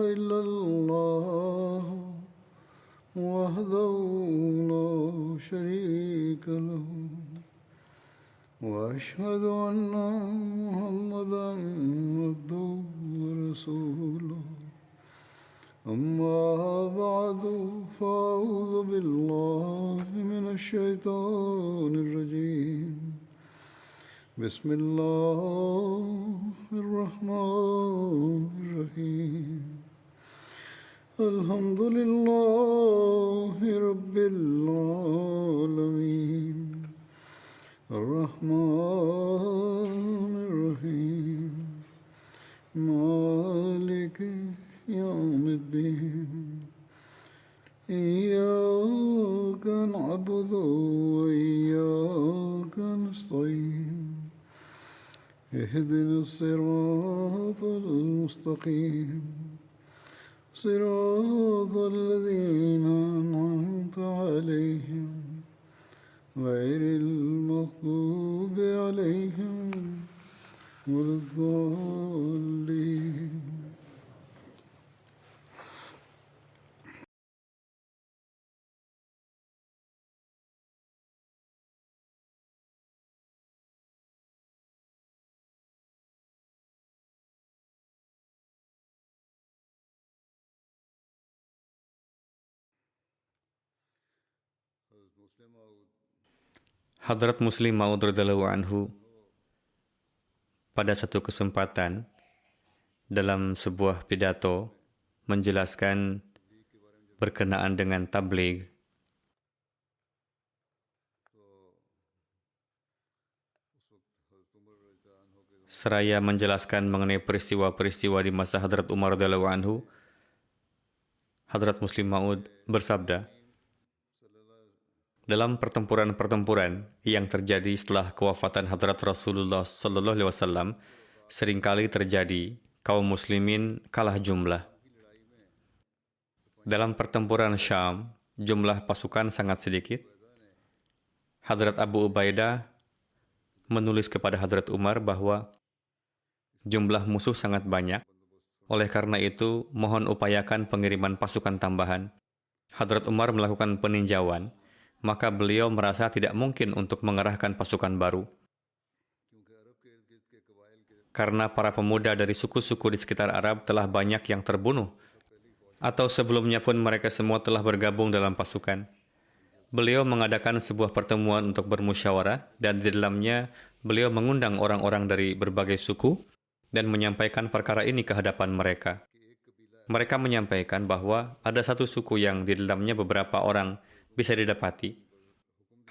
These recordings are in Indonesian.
إلا الله وحده لا شريك له وأشهد أن محمدا عبده ورسوله أما بعد فأعوذ بالله من الشيطان الرجيم بسم الله الرحمن الرحيم الحمد لله رب العالمين الرحمن الرحيم مالك يوم الدين إياك نعبد وإياك نستعين اهدنا الصراط المستقيم صراط الذين أنعمت عليهم غير المغضوب عليهم ولا الضالين. Hadrat Muslim Maud radhiyallahu anhu pada satu kesempatan dalam sebuah pidato menjelaskan berkenaan dengan tabligh. Seraya menjelaskan mengenai peristiwa-peristiwa di masa Hadrat Umar radhiyallahu anhu, Hadrat Muslim Maud bersabda, dalam pertempuran-pertempuran yang terjadi setelah kewafatan Hadrat Rasulullah sallallahu alaihi wasallam, seringkali terjadi kaum muslimin kalah jumlah. Dalam pertempuran Syam, jumlah pasukan sangat sedikit. Hadrat Abu Ubaidah menulis kepada Hadrat Umar bahwa jumlah musuh sangat banyak. Oleh karena itu, mohon upayakan pengiriman pasukan tambahan. Hadrat Umar melakukan peninjauan. Maka beliau merasa tidak mungkin untuk mengerahkan pasukan baru. Karena para pemuda dari suku-suku di sekitar Arab telah banyak yang terbunuh, atau sebelumnya pun mereka semua telah bergabung dalam pasukan. Beliau mengadakan sebuah pertemuan untuk bermusyawarah, dan di dalamnya beliau mengundang orang-orang dari berbagai suku dan menyampaikan perkara ini ke hadapan mereka. Mereka menyampaikan bahwa ada satu suku yang di dalamnya beberapa orang bisa didapati.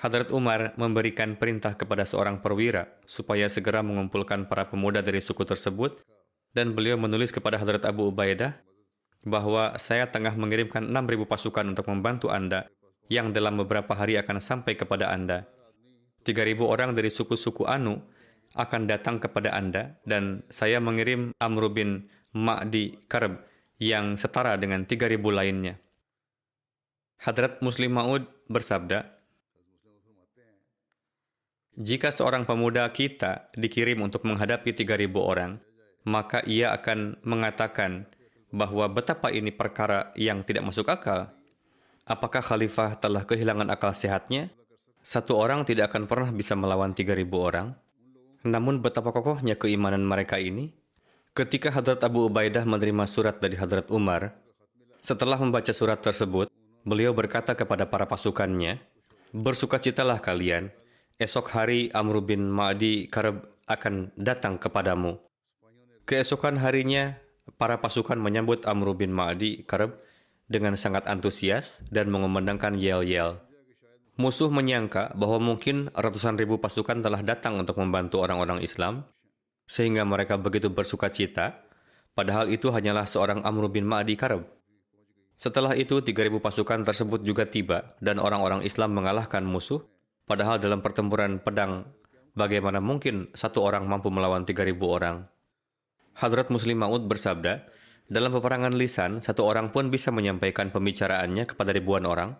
Hadrat Umar memberikan perintah kepada seorang perwira supaya segera mengumpulkan para pemuda dari suku tersebut, dan beliau menulis kepada Hadrat Abu Ubaidah bahwa saya tengah mengirimkan 6.000 pasukan untuk membantu Anda yang dalam beberapa hari akan sampai kepada Anda. 3.000 orang dari suku-suku Anu akan datang kepada Anda, dan saya mengirim Amr bin Ma'di Karb yang setara dengan 3.000 lainnya. Hadrat Muslim Maud bersabda, jika seorang pemuda kita dikirim untuk menghadapi 3.000 orang, maka ia akan mengatakan bahwa betapa ini perkara yang tidak masuk akal. Apakah khalifah telah kehilangan akal sehatnya? Satu orang tidak akan pernah bisa melawan 3.000 orang. Namun betapa kokohnya keimanan mereka ini. Ketika Hadrat Abu Ubaidah menerima surat dari Hadrat Umar, setelah membaca surat tersebut, beliau berkata kepada para pasukannya, bersukacitalah kalian, esok hari Amr bin Ma'di Karb akan datang kepadamu. Keesokan harinya, para pasukan menyambut Amr bin Ma'di Karb dengan sangat antusias dan mengumandangkan yel-yel. Musuh menyangka bahwa mungkin ratusan ribu pasukan telah datang untuk membantu orang-orang Islam, sehingga mereka begitu bersukacita, padahal itu hanyalah seorang Amr bin Ma'di Karb. Setelah itu, 3.000 pasukan tersebut juga tiba, dan orang-orang Islam mengalahkan musuh, padahal dalam pertempuran pedang, bagaimana mungkin satu orang mampu melawan 3.000 orang? Hadrat Muslim Maud bersabda, dalam peperangan lisan, satu orang pun bisa menyampaikan pembicaraannya kepada ribuan orang,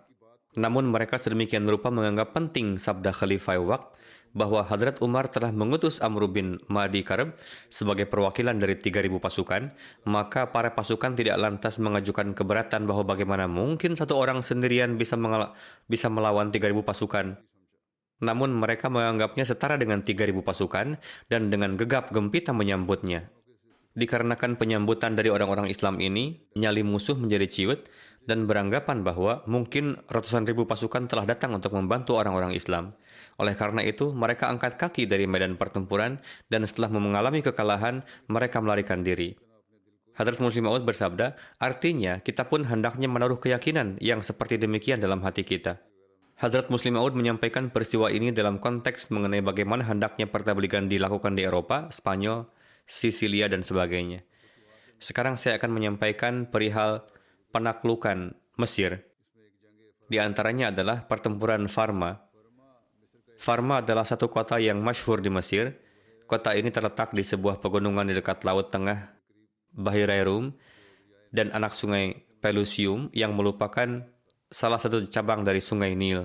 namun mereka sedemikian rupa menganggap penting sabda Khalifah Waqt bahwa Hadrat Umar telah mengutus Amr bin Mahdi Karb sebagai perwakilan dari 3.000 pasukan, maka para pasukan tidak lantas mengajukan keberatan bahwa bagaimana mungkin satu orang sendirian bisa melawan 3.000 pasukan. Namun mereka menganggapnya setara dengan 3.000 pasukan dan dengan gegap gempita menyambutnya. Dikarenakan penyambutan dari orang-orang Islam ini, nyali musuh menjadi ciut dan beranggapan bahwa mungkin ratusan ribu pasukan telah datang untuk membantu orang-orang Islam. Oleh karena itu, mereka angkat kaki dari medan pertempuran dan setelah mengalami kekalahan, mereka melarikan diri. Hadrat Muslim Maud bersabda, artinya kita pun hendaknya menaruh keyakinan yang seperti demikian dalam hati kita. Hadrat Muslim Maud menyampaikan peristiwa ini dalam konteks mengenai bagaimana hendaknya pertabligan dilakukan di Eropa, Spanyol, Sisilia, dan sebagainya. Sekarang saya akan menyampaikan perihal penaklukan Mesir. Di antaranya adalah pertempuran Farma. Farma adalah satu kota yang masyhur di Mesir. Kota ini terletak di sebuah pegunungan di dekat Laut Tengah, Bahirai Rum, dan anak sungai Pelusium yang merupakan salah satu cabang dari sungai Nil.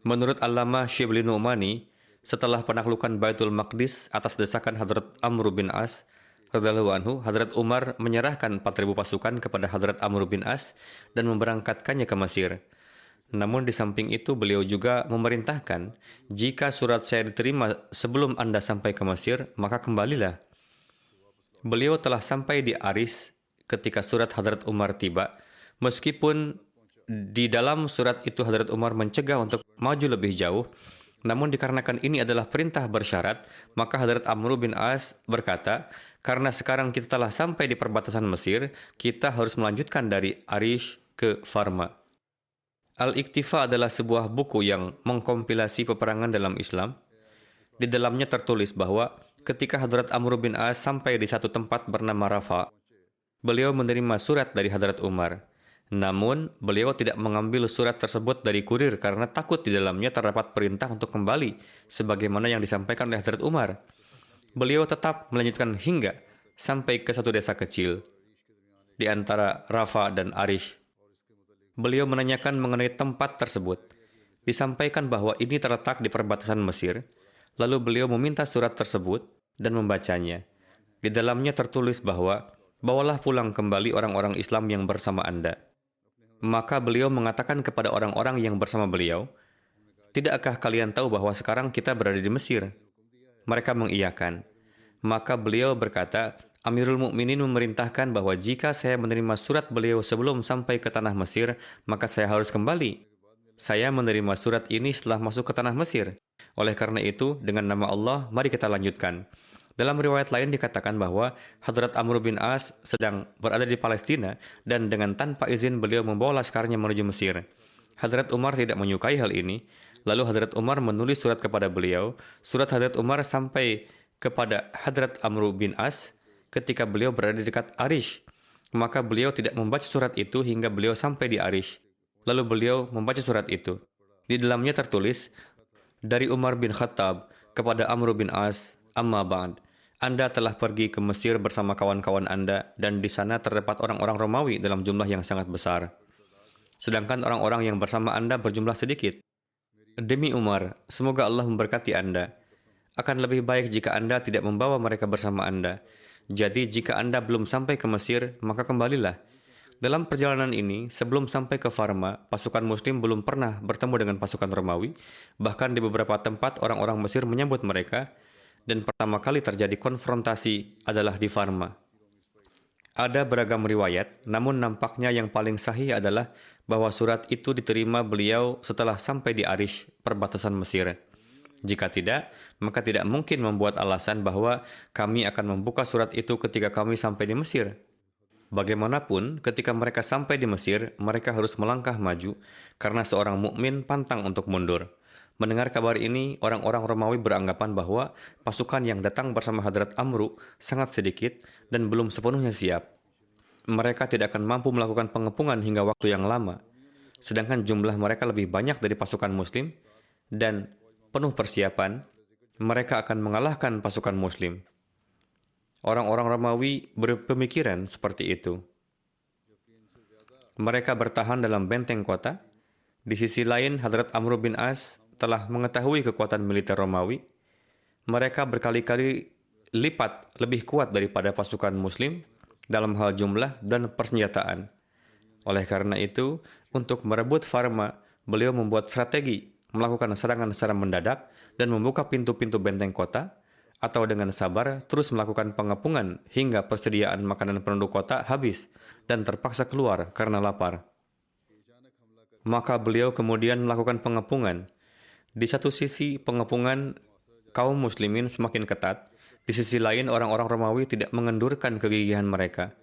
Menurut Allama Shibli Nu'mani, setelah penaklukan Baitul Maqdis atas desakan Hadrat Amr bin As, radhiyallahu anhu, Hadrat Umar menyerahkan 4.000 pasukan kepada Hadrat Amr bin As dan memberangkatkannya ke Mesir. Namun di samping itu beliau juga memerintahkan, jika surat saya diterima sebelum Anda sampai ke Mesir, maka kembalilah. Beliau telah sampai di Aris ketika surat Hadrat Umar tiba, meskipun di dalam surat itu Hadrat Umar mencegah untuk maju lebih jauh. Namun dikarenakan ini adalah perintah bersyarat, maka Hadrat Amr bin As berkata, karena sekarang kita telah sampai di perbatasan Mesir, kita harus melanjutkan dari Arish ke Farma. Al-Iktifa adalah sebuah buku yang mengkompilasi peperangan dalam Islam. Di dalamnya tertulis bahwa ketika Hadrat Amr bin As sampai di satu tempat bernama Rafa, beliau menerima surat dari Hadrat Umar. Namun, beliau tidak mengambil surat tersebut dari kurir karena takut di dalamnya terdapat perintah untuk kembali, sebagaimana yang disampaikan oleh Hadrat Umar. Beliau tetap melanjutkan hingga sampai ke satu desa kecil di antara Rafa dan Arish. Beliau menanyakan mengenai tempat tersebut. Disampaikan bahwa ini terletak di perbatasan Mesir, lalu beliau meminta surat tersebut dan membacanya. Di dalamnya tertulis bahwa, bawalah pulang kembali orang-orang Islam yang bersama Anda. Maka beliau mengatakan kepada orang-orang yang bersama beliau, tidakkah kalian tahu bahwa sekarang kita berada di Mesir? Mereka mengiyakan. Maka beliau berkata, Amirul Mukminin memerintahkan bahwa jika saya menerima surat beliau sebelum sampai ke tanah Mesir, maka saya harus kembali. Saya menerima surat ini setelah masuk ke tanah Mesir. Oleh karena itu, dengan nama Allah, mari kita lanjutkan. Dalam riwayat lain dikatakan bahwa Hadrat Amr bin As sedang berada di Palestina dan dengan tanpa izin beliau membawa laskarnya menuju Mesir. Hadrat Umar tidak menyukai hal ini. Lalu Hadrat Umar menulis surat kepada beliau. Surat Hadrat Umar sampai kepada Hadrat Amr bin As ketika beliau berada di dekat Arish. Maka beliau tidak membaca surat itu hingga beliau sampai di Arish. Lalu beliau membaca surat itu. Di dalamnya tertulis, dari Umar bin Khattab kepada Amr bin As, amma ba'd. Anda telah pergi ke Mesir bersama kawan-kawan Anda dan di sana terdapat orang-orang Romawi dalam jumlah yang sangat besar. Sedangkan orang-orang yang bersama Anda berjumlah sedikit. Demi Umar, semoga Allah memberkati Anda. Akan lebih baik jika Anda tidak membawa mereka bersama Anda. Jadi jika Anda belum sampai ke Mesir, maka kembalilah. Dalam perjalanan ini, sebelum sampai ke Farma, pasukan Muslim belum pernah bertemu dengan pasukan Romawi. Bahkan di beberapa tempat orang-orang Mesir menyambut mereka. Dan pertama kali terjadi konfrontasi adalah di Farma. Ada beragam riwayat, namun nampaknya yang paling sahih adalah bahwa surat itu diterima beliau setelah sampai di Arish, perbatasan Mesir. Jika tidak, maka tidak mungkin membuat alasan bahwa kami akan membuka surat itu ketika kami sampai di Mesir. Bagaimanapun, ketika mereka sampai di Mesir, mereka harus melangkah maju karena seorang mukmin pantang untuk mundur. Mendengar kabar ini, orang-orang Romawi beranggapan bahwa pasukan yang datang bersama Hadrat Amru sangat sedikit dan belum sepenuhnya siap. Mereka tidak akan mampu melakukan pengepungan hingga waktu yang lama. Sedangkan jumlah mereka lebih banyak dari pasukan Muslim dan penuh persiapan, mereka akan mengalahkan pasukan Muslim. Orang-orang Romawi berpemikiran seperti itu. Mereka bertahan dalam benteng kota. Di sisi lain, Hadrat Amr bin As telah mengetahui kekuatan militer Romawi, mereka berkali-kali lipat lebih kuat daripada pasukan Muslim dalam hal jumlah dan persenjataan. Oleh karena itu, untuk merebut Varma, beliau membuat strategi melakukan serangan secara mendadak dan membuka pintu-pintu benteng kota, atau dengan sabar terus melakukan pengepungan hingga persediaan makanan penduduk kota habis dan terpaksa keluar karena lapar. Maka beliau kemudian melakukan pengepungan. Di satu sisi pengepungan kaum muslimin semakin ketat, di sisi lain orang-orang Romawi tidak mengendurkan kegigihan mereka.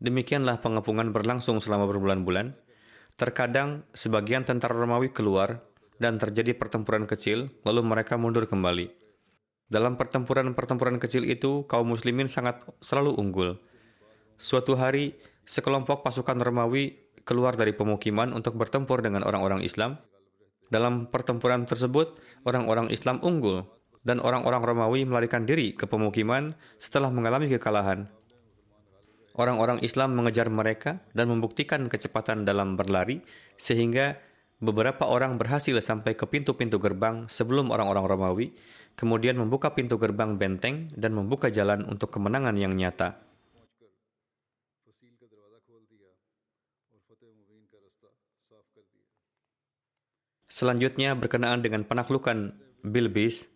Demikianlah pengepungan berlangsung selama berbulan-bulan. Terkadang sebagian tentara Romawi keluar dan terjadi pertempuran kecil, lalu mereka mundur kembali. Dalam pertempuran-pertempuran kecil itu, kaum muslimin selalu unggul. Suatu hari, sekelompok pasukan Romawi keluar dari pemukiman untuk bertempur dengan orang-orang Islam. Dalam pertempuran tersebut, orang-orang Islam unggul, dan orang-orang Romawi melarikan diri ke pemukiman setelah mengalami kekalahan. Orang-orang Islam mengejar mereka dan membuktikan kecepatan dalam berlari, sehingga beberapa orang berhasil sampai ke pintu-pintu gerbang sebelum orang-orang Romawi, kemudian membuka pintu gerbang benteng dan membuka jalan untuk kemenangan yang nyata. Selanjutnya berkenaan dengan penaklukan Bilbis.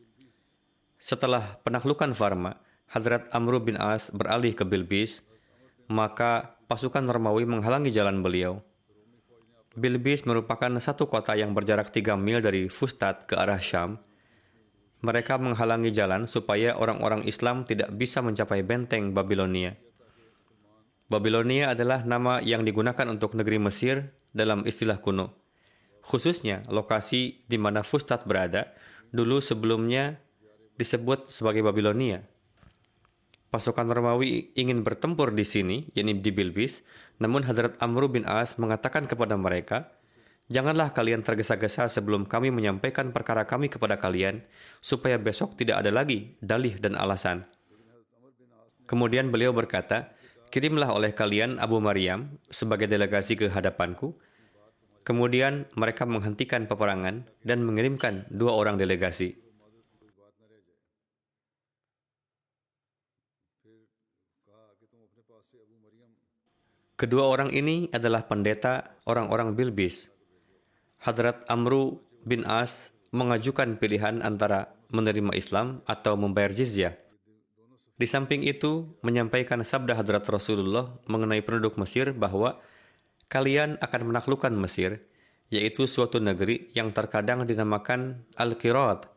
Setelah penaklukan Varma, Hadrat Amr bin As beralih ke Bilbis, maka pasukan Romawi menghalangi jalan beliau. Bilbis merupakan satu kota yang berjarak 3 mil dari Fustat ke arah Syam. Mereka menghalangi jalan supaya orang-orang Islam tidak bisa mencapai benteng Babilonia. Babilonia adalah nama yang digunakan untuk negeri Mesir dalam istilah kuno. Khususnya lokasi di mana Fustat berada, dulu sebelumnya disebut sebagai Babilonia. Pasukan Romawi ingin bertempur di sini, yakni di Bilbis, namun Hadrat Amr bin As mengatakan kepada mereka, "Janganlah kalian tergesa-gesa sebelum kami menyampaikan perkara kami kepada kalian, supaya besok tidak ada lagi dalih dan alasan." Kemudian beliau berkata, "Kirimlah oleh kalian Abu Maryam sebagai delegasi ke hadapanku." Kemudian mereka menghentikan peperangan dan mengirimkan 2 orang delegasi. Kedua orang ini adalah pendeta orang-orang Bilbis. Hadrat Amr bin As mengajukan pilihan antara menerima Islam atau membayar jizyah. Di samping itu, menyampaikan sabda Hadrat Rasulullah mengenai penduduk Mesir bahwa kalian akan menaklukkan Mesir, yaitu suatu negeri yang terkadang dinamakan Al-Qirat.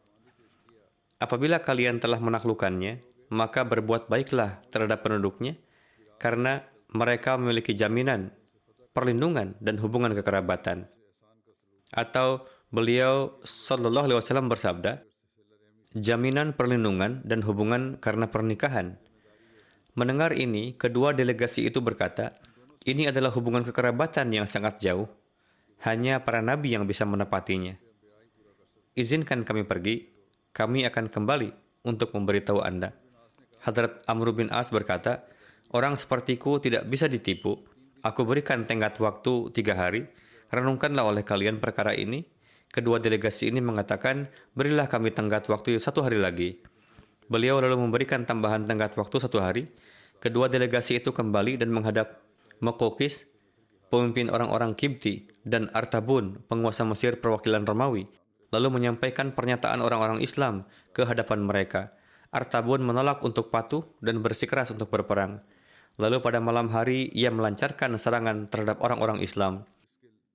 Apabila kalian telah menaklukkannya, maka berbuat baiklah terhadap penduduknya, karena mereka memiliki jaminan, perlindungan, dan hubungan kekerabatan. Atau beliau Sallallahu Alaihi Wasallam bersabda, jaminan perlindungan dan hubungan karena pernikahan. Mendengar ini, kedua delegasi itu berkata, ini adalah hubungan kekerabatan yang sangat jauh. Hanya para nabi yang bisa menepatinya. Izinkan kami pergi, kami akan kembali untuk memberitahu Anda. Hadrat Amr bin As berkata, orang sepertiku tidak bisa ditipu. Aku berikan tenggat waktu 3 hari. Renungkanlah oleh kalian perkara ini. Kedua delegasi ini mengatakan, berilah kami tenggat waktu 1 hari lagi. Beliau lalu memberikan tambahan tenggat waktu 1 hari. Kedua delegasi itu kembali dan menghadap Mokokis, pemimpin orang-orang Kibti, dan Artabun, penguasa Mesir perwakilan Romawi, lalu menyampaikan pernyataan orang-orang Islam ke hadapan mereka. Artabun menolak untuk patuh dan bersikeras untuk berperang. Lalu pada malam hari, ia melancarkan serangan terhadap orang-orang Islam.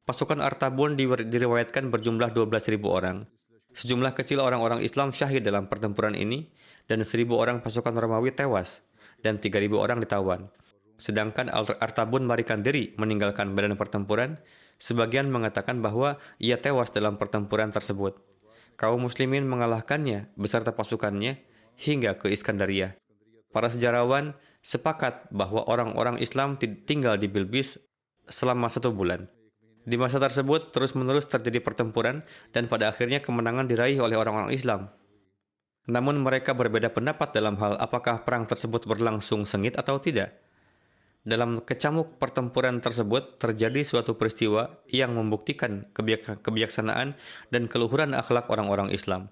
Pasukan Artabun diriwayatkan berjumlah 12.000 orang. Sejumlah kecil orang-orang Islam syahid dalam pertempuran ini, dan 1.000 orang pasukan Romawi tewas, dan 3.000 orang ditawan. Sedangkan Artabun melarikan diri meninggalkan medan pertempuran, sebagian mengatakan bahwa ia tewas dalam pertempuran tersebut. Kaum muslimin mengalahkannya beserta pasukannya hingga ke Iskandaria. Para sejarawan sepakat bahwa orang-orang Islam tinggal di Bilbis selama 1 bulan. Di masa tersebut terus-menerus terjadi pertempuran dan pada akhirnya kemenangan diraih oleh orang-orang Islam. Namun mereka berbeda pendapat dalam hal apakah perang tersebut berlangsung sengit atau tidak. Dalam kecamuk pertempuran tersebut terjadi suatu peristiwa yang membuktikan kebijaksanaan dan keluhuran akhlak orang-orang Islam.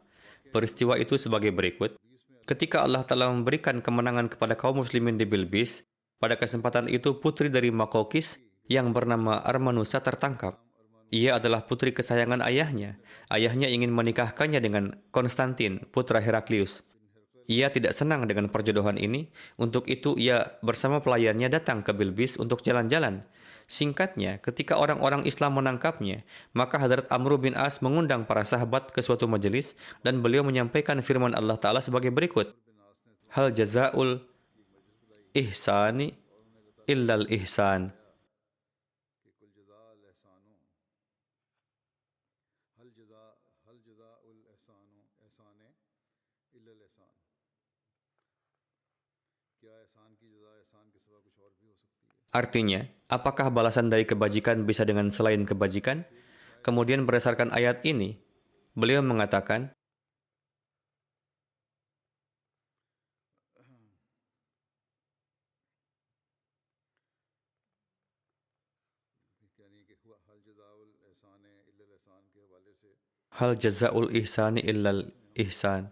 Peristiwa itu sebagai berikut. Ketika Allah telah memberikan kemenangan kepada kaum muslimin di Bilbis, pada kesempatan itu putri dari Makokis yang bernama Armanusa tertangkap. Ia adalah putri kesayangan ayahnya. Ayahnya ingin menikahkannya dengan Konstantin, putra Heraklius. Ia tidak senang dengan perjodohan ini. Untuk itu ia bersama pelayannya datang ke Bilbis untuk jalan-jalan. Singkatnya, ketika orang-orang Islam menangkapnya, maka Hadrat Amr bin As mengundang para sahabat ke suatu majelis dan beliau menyampaikan firman Allah Ta'ala sebagai berikut. Hal jazaul ihsani illal ihsan. Artinya, apakah balasan dari kebajikan bisa dengan selain kebajikan? Kemudian berdasarkan ayat ini, beliau mengatakan, Hal jazaul ihsani illal ihsan.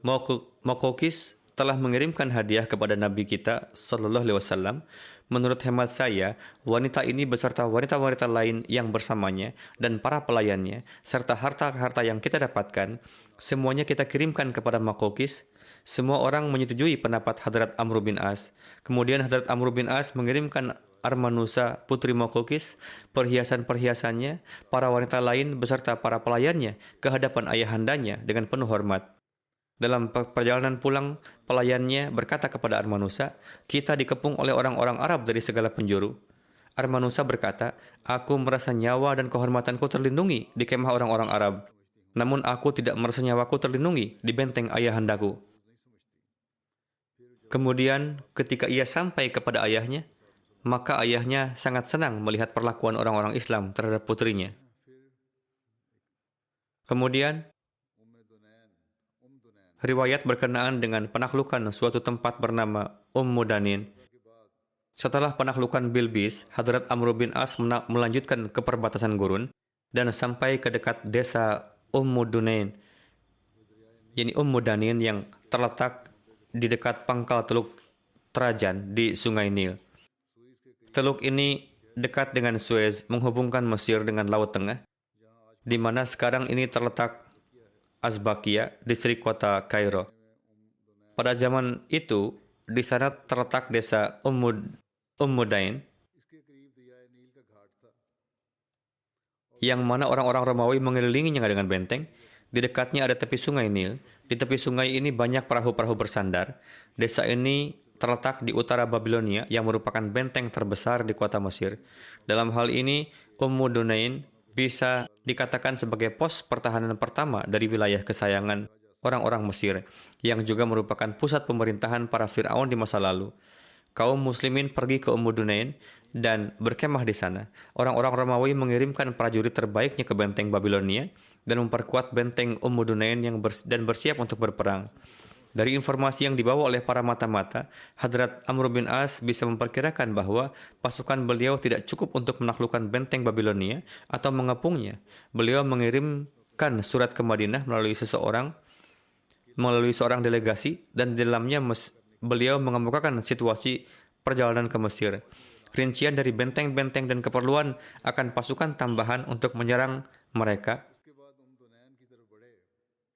Makokis telah mengirimkan hadiah kepada Nabi kita Sallallahu Alaihi Wasallam. Menurut hemat saya, wanita ini beserta wanita-wanita lain yang bersamanya dan para pelayannya, serta harta-harta yang kita dapatkan, semuanya kita kirimkan kepada Makokis. Semua orang menyetujui pendapat Hadrat Amr bin As. Kemudian Hadrat Amr bin As mengirimkan Armanusa, putri Makokis, perhiasan-perhiasannya, para wanita lain beserta para pelayannya ke hadapan ayahandanya dengan penuh hormat. Dalam perjalanan pulang, pelayannya berkata kepada Armanusa, kita dikepung oleh orang-orang Arab dari segala penjuru. Armanusa berkata, aku merasa nyawa dan kehormatanku terlindungi di kemah orang-orang Arab. Namun aku tidak merasa nyawaku terlindungi di benteng ayahandaku. Kemudian ketika ia sampai kepada ayahnya, maka ayahnya sangat senang melihat perlakuan orang-orang Islam terhadap putrinya. Kemudian, riwayat berkenaan dengan penaklukan suatu tempat bernama Danin. Setelah penaklukan Bilbis, Hadrat Amr bin As melanjutkan ke perbatasan gurun dan sampai ke dekat desa Dunain, yakni Danin yang terletak di dekat pangkal Teluk Trajan di Sungai Nil. Teluk ini dekat dengan Suez, menghubungkan Mesir dengan Laut Tengah, di mana sekarang ini terletak Azbakia, distrik kota Kairo. Pada zaman itu, di sana terletak desa Dain, yang mana orang-orang Romawi mengelilinginya dengan benteng. Di dekatnya ada tepi sungai Nil. Di tepi sungai ini banyak perahu-perahu bersandar. Desa ini terletak di utara Babilonia yang merupakan benteng terbesar di kota Mesir. Dalam hal ini, Dunain bisa dikatakan sebagai pos pertahanan pertama dari wilayah kesayangan orang-orang Mesir, yang juga merupakan pusat pemerintahan para Fir'aun di masa lalu. Kaum muslimin pergi ke Dunain dan berkemah di sana. Orang-orang Romawi mengirimkan prajurit terbaiknya ke benteng Babilonia dan memperkuat benteng Dunain dan bersiap untuk berperang. Dari informasi yang dibawa oleh para mata-mata, Hadrat Amr bin As bisa memperkirakan bahwa pasukan beliau tidak cukup untuk menaklukkan benteng Babilonia atau mengepungnya. Beliau mengirimkan surat ke Madinah melalui seorang delegasi, dan di dalamnya beliau mengemukakan situasi perjalanan ke Mesir. Rincian dari benteng-benteng dan keperluan akan pasukan tambahan untuk menyerang mereka.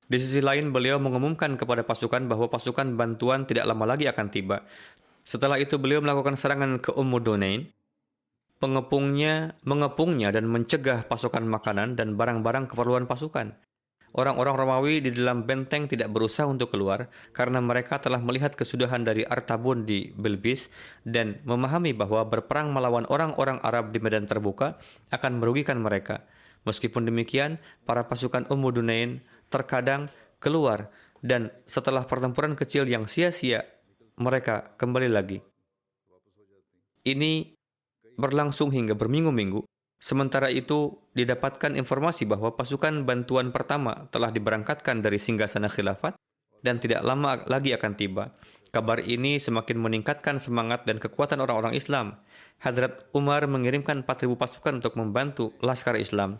Di sisi lain, beliau mengumumkan kepada pasukan bahwa pasukan bantuan tidak lama lagi akan tiba. Setelah itu, beliau melakukan serangan ke Dunain, mengepungnya dan mencegah pasokan makanan dan barang-barang keperluan pasukan. Orang-orang Romawi di dalam benteng tidak berusaha untuk keluar karena mereka telah melihat kesudahan dari Artabun di Bilbis dan memahami bahwa berperang melawan orang-orang Arab di medan terbuka akan merugikan mereka. Meskipun demikian, para pasukan Dunain terkadang keluar dan setelah pertempuran kecil yang sia-sia, mereka kembali lagi. Ini berlangsung hingga berminggu-minggu. Sementara itu, didapatkan informasi bahwa pasukan bantuan pertama telah diberangkatkan dari singgasana khilafat dan tidak lama lagi akan tiba. Kabar ini semakin meningkatkan semangat dan kekuatan orang-orang Islam. Hadrat Umar mengirimkan 4.000 pasukan untuk membantu Laskar Islam.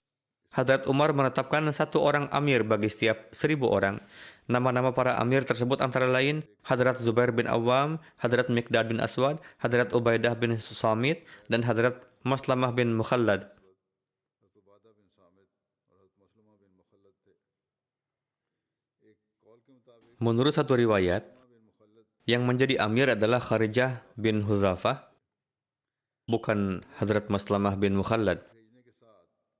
Hadrat Umar menetapkan 1 orang amir bagi setiap 1.000 orang. Nama-nama para amir tersebut antara lain Hadrat Zubair bin Awam, Hadrat Miqdad bin Aswad, Hadrat Ubaidah bin Samit, dan Hadrat Maslamah bin Mukhallad. Menurut satu riwayat, yang menjadi amir adalah Kharijah bin Hudzafah, bukan Hadrat Maslamah bin Mukhallad.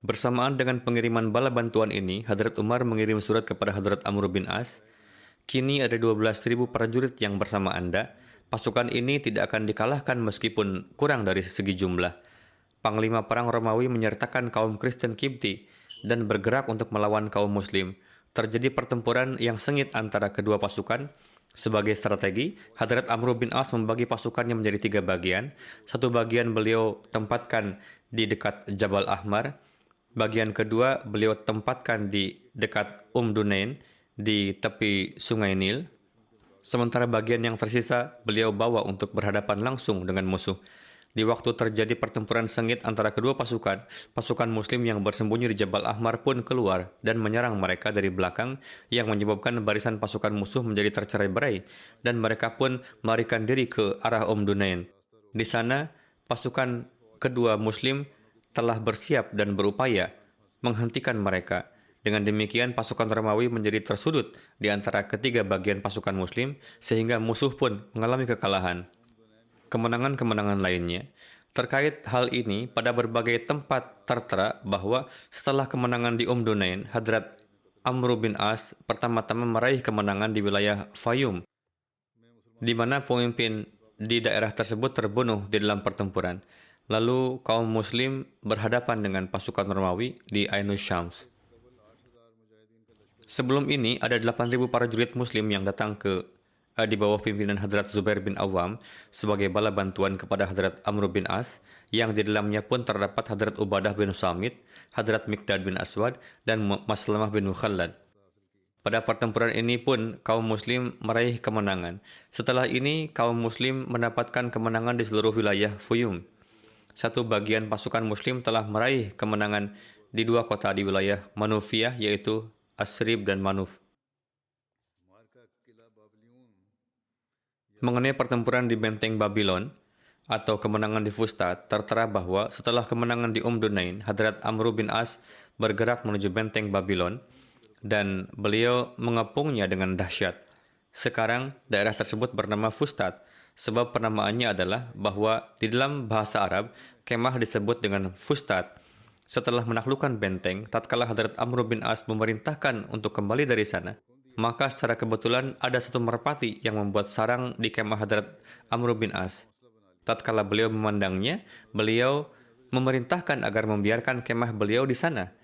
Bersamaan dengan pengiriman bala bantuan ini, Hadrat Umar mengirim surat kepada Hadrat Amr bin As. Kini ada 12.000 prajurit yang bersama Anda. Pasukan ini tidak akan dikalahkan meskipun kurang dari segi jumlah. Panglima perang Romawi menyertakan kaum Kristen Kipti dan bergerak untuk melawan kaum Muslim. Terjadi pertempuran yang sengit antara kedua pasukan. Sebagai strategi, Hadrat Amr bin As membagi pasukannya menjadi 3 bagian. Satu bagian beliau tempatkan di dekat Jabal Ahmar. Bagian kedua beliau tempatkan di dekat Dunain di tepi Sungai Nil. Sementara bagian yang tersisa beliau bawa untuk berhadapan langsung dengan musuh. Di waktu terjadi pertempuran sengit antara kedua pasukan, pasukan Muslim yang bersembunyi di Jabal Ahmar pun keluar dan menyerang mereka dari belakang yang menyebabkan barisan pasukan musuh menjadi tercerai-berai dan mereka pun melarikan diri ke arah Dunain. Di sana, pasukan kedua Muslim telah bersiap dan berupaya menghentikan mereka. Dengan demikian, pasukan Romawi menjadi tersudut di antara ketiga bagian pasukan Muslim sehingga musuh pun mengalami kekalahan. Kemenangan-kemenangan lainnya. Terkait hal ini, pada berbagai tempat tertera bahwa setelah kemenangan di Dunain, Hadrat Amr bin As pertama-tama meraih kemenangan di wilayah Fayum, di mana pemimpin di daerah tersebut terbunuh di dalam pertempuran. Lalu kaum Muslim berhadapan dengan pasukan Romawi di Ainus Syams. Sebelum ini, ada 8.000 prajurit Muslim yang datang di bawah pimpinan Hadrat Zubair bin Awam sebagai bala bantuan kepada Hadrat Amr bin As, yang di dalamnya pun terdapat Hadrat Ubadah bin Samit, Hadrat Miqdad bin Aswad, dan Maslamah bin Mukhallad. Pada pertempuran ini pun kaum Muslim meraih kemenangan. Setelah ini, kaum Muslim mendapatkan kemenangan di seluruh wilayah Fuyum. Satu bagian pasukan Muslim telah meraih kemenangan di 2 kota di wilayah Manufiyah, yaitu Asrib dan Manuf. Mengenai pertempuran di Benteng Babylon atau kemenangan di Fustat, tertera bahwa setelah kemenangan di Dunain, Hadrat Amr bin As bergerak menuju Benteng Babylon dan beliau mengepungnya dengan dahsyat. Sekarang daerah tersebut bernama Fustat, sebab penamaannya adalah bahwa di dalam bahasa Arab, kemah disebut dengan Fustat. Setelah menaklukkan benteng, tatkala Hadrat Amr bin As memerintahkan untuk kembali dari sana, maka secara kebetulan ada satu merpati yang membuat sarang di kemah Hadrat Amr bin As. Tatkala beliau memandangnya, beliau memerintahkan agar membiarkan kemah beliau di sana.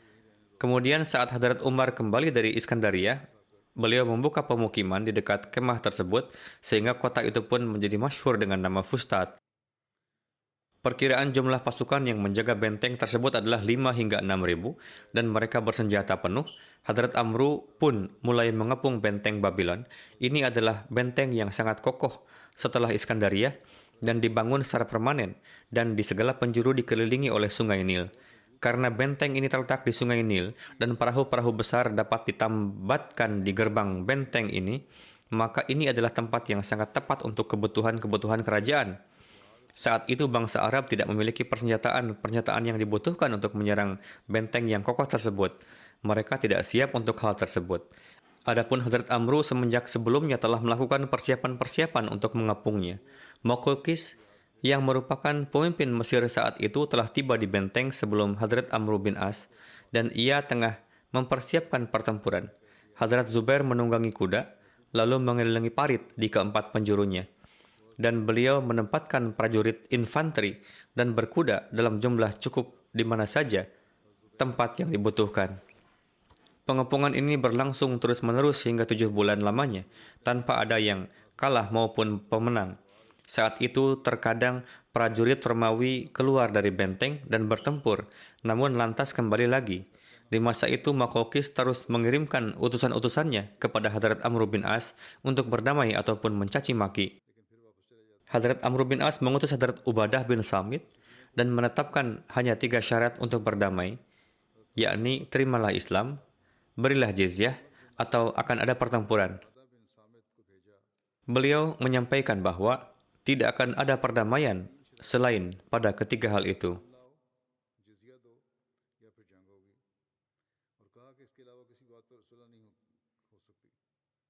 Kemudian saat Hadrat Umar kembali dari Iskandaria, beliau membuka pemukiman di dekat kemah tersebut sehingga kota itu pun menjadi masyhur dengan nama Fustat. Perkiraan jumlah pasukan yang menjaga benteng tersebut adalah 5 hingga 6.000 dan mereka bersenjata penuh. Hadrat Amru pun mulai mengepung benteng Babylon. Ini adalah benteng yang sangat kokoh setelah Iskandaria dan dibangun secara permanen dan di segala penjuru dikelilingi oleh Sungai Nil. Karena benteng ini terletak di Sungai Nil dan perahu-perahu besar dapat ditambatkan di gerbang benteng ini, maka ini adalah tempat yang sangat tepat untuk kebutuhan-kebutuhan kerajaan. Saat itu bangsa Arab tidak memiliki persenjataan yang dibutuhkan untuk menyerang benteng yang kokoh tersebut. Mereka tidak siap untuk hal tersebut. Adapun Hadrat Amru semenjak sebelumnya telah melakukan persiapan-persiapan untuk mengepungnya. Muqawqis yang merupakan pemimpin Mesir saat itu telah tiba di benteng sebelum Hadrat Amr bin As dan ia tengah mempersiapkan pertempuran. Hadrat Zubair menunggangi kuda lalu mengelilingi parit di keempat penjurunya. Dan beliau menempatkan prajurit infanteri dan berkuda dalam jumlah cukup di mana saja tempat yang dibutuhkan. Pengepungan ini berlangsung terus-menerus hingga 7 bulan lamanya, tanpa ada yang kalah maupun pemenang. Saat itu terkadang prajurit Romawi keluar dari benteng dan bertempur, namun lantas kembali lagi. Di masa itu, Makokis terus mengirimkan utusan-utusannya kepada Hadrat Amr bin As untuk berdamai ataupun mencaci maki. Hadrat Amr bin As mengutus Hadrat Ubadah bin Samit dan menetapkan hanya 3 syarat untuk berdamai, yakni terimalah Islam, berilah jizyah, atau akan ada pertempuran. Beliau menyampaikan bahwa tidak akan ada perdamaian selain pada ketiga hal itu.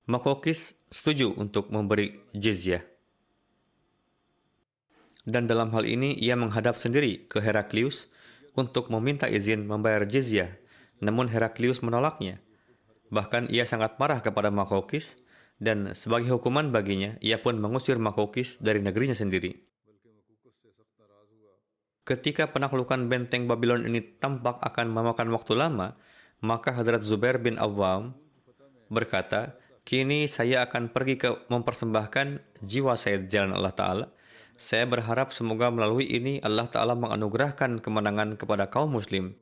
Makokis setuju untuk memberi jizyah. Dan dalam hal ini ia menghadap sendiri ke Heraklius untuk meminta izin membayar jizyah. Namun Heraklius menolaknya. Bahkan ia sangat marah kepada Makokis dan sebagai hukuman baginya ia pun mengusir Makokis dari negerinya sendiri. Ketika penaklukan benteng Babylon ini tampak akan memakan waktu lama, maka Hadrat Zubair bin Awam berkata, "Kini saya akan pergi ke mempersembahkan jiwa saya di jalan Allah Ta'ala. Saya berharap semoga melalui ini Allah Ta'ala menganugerahkan kemenangan kepada kaum muslim."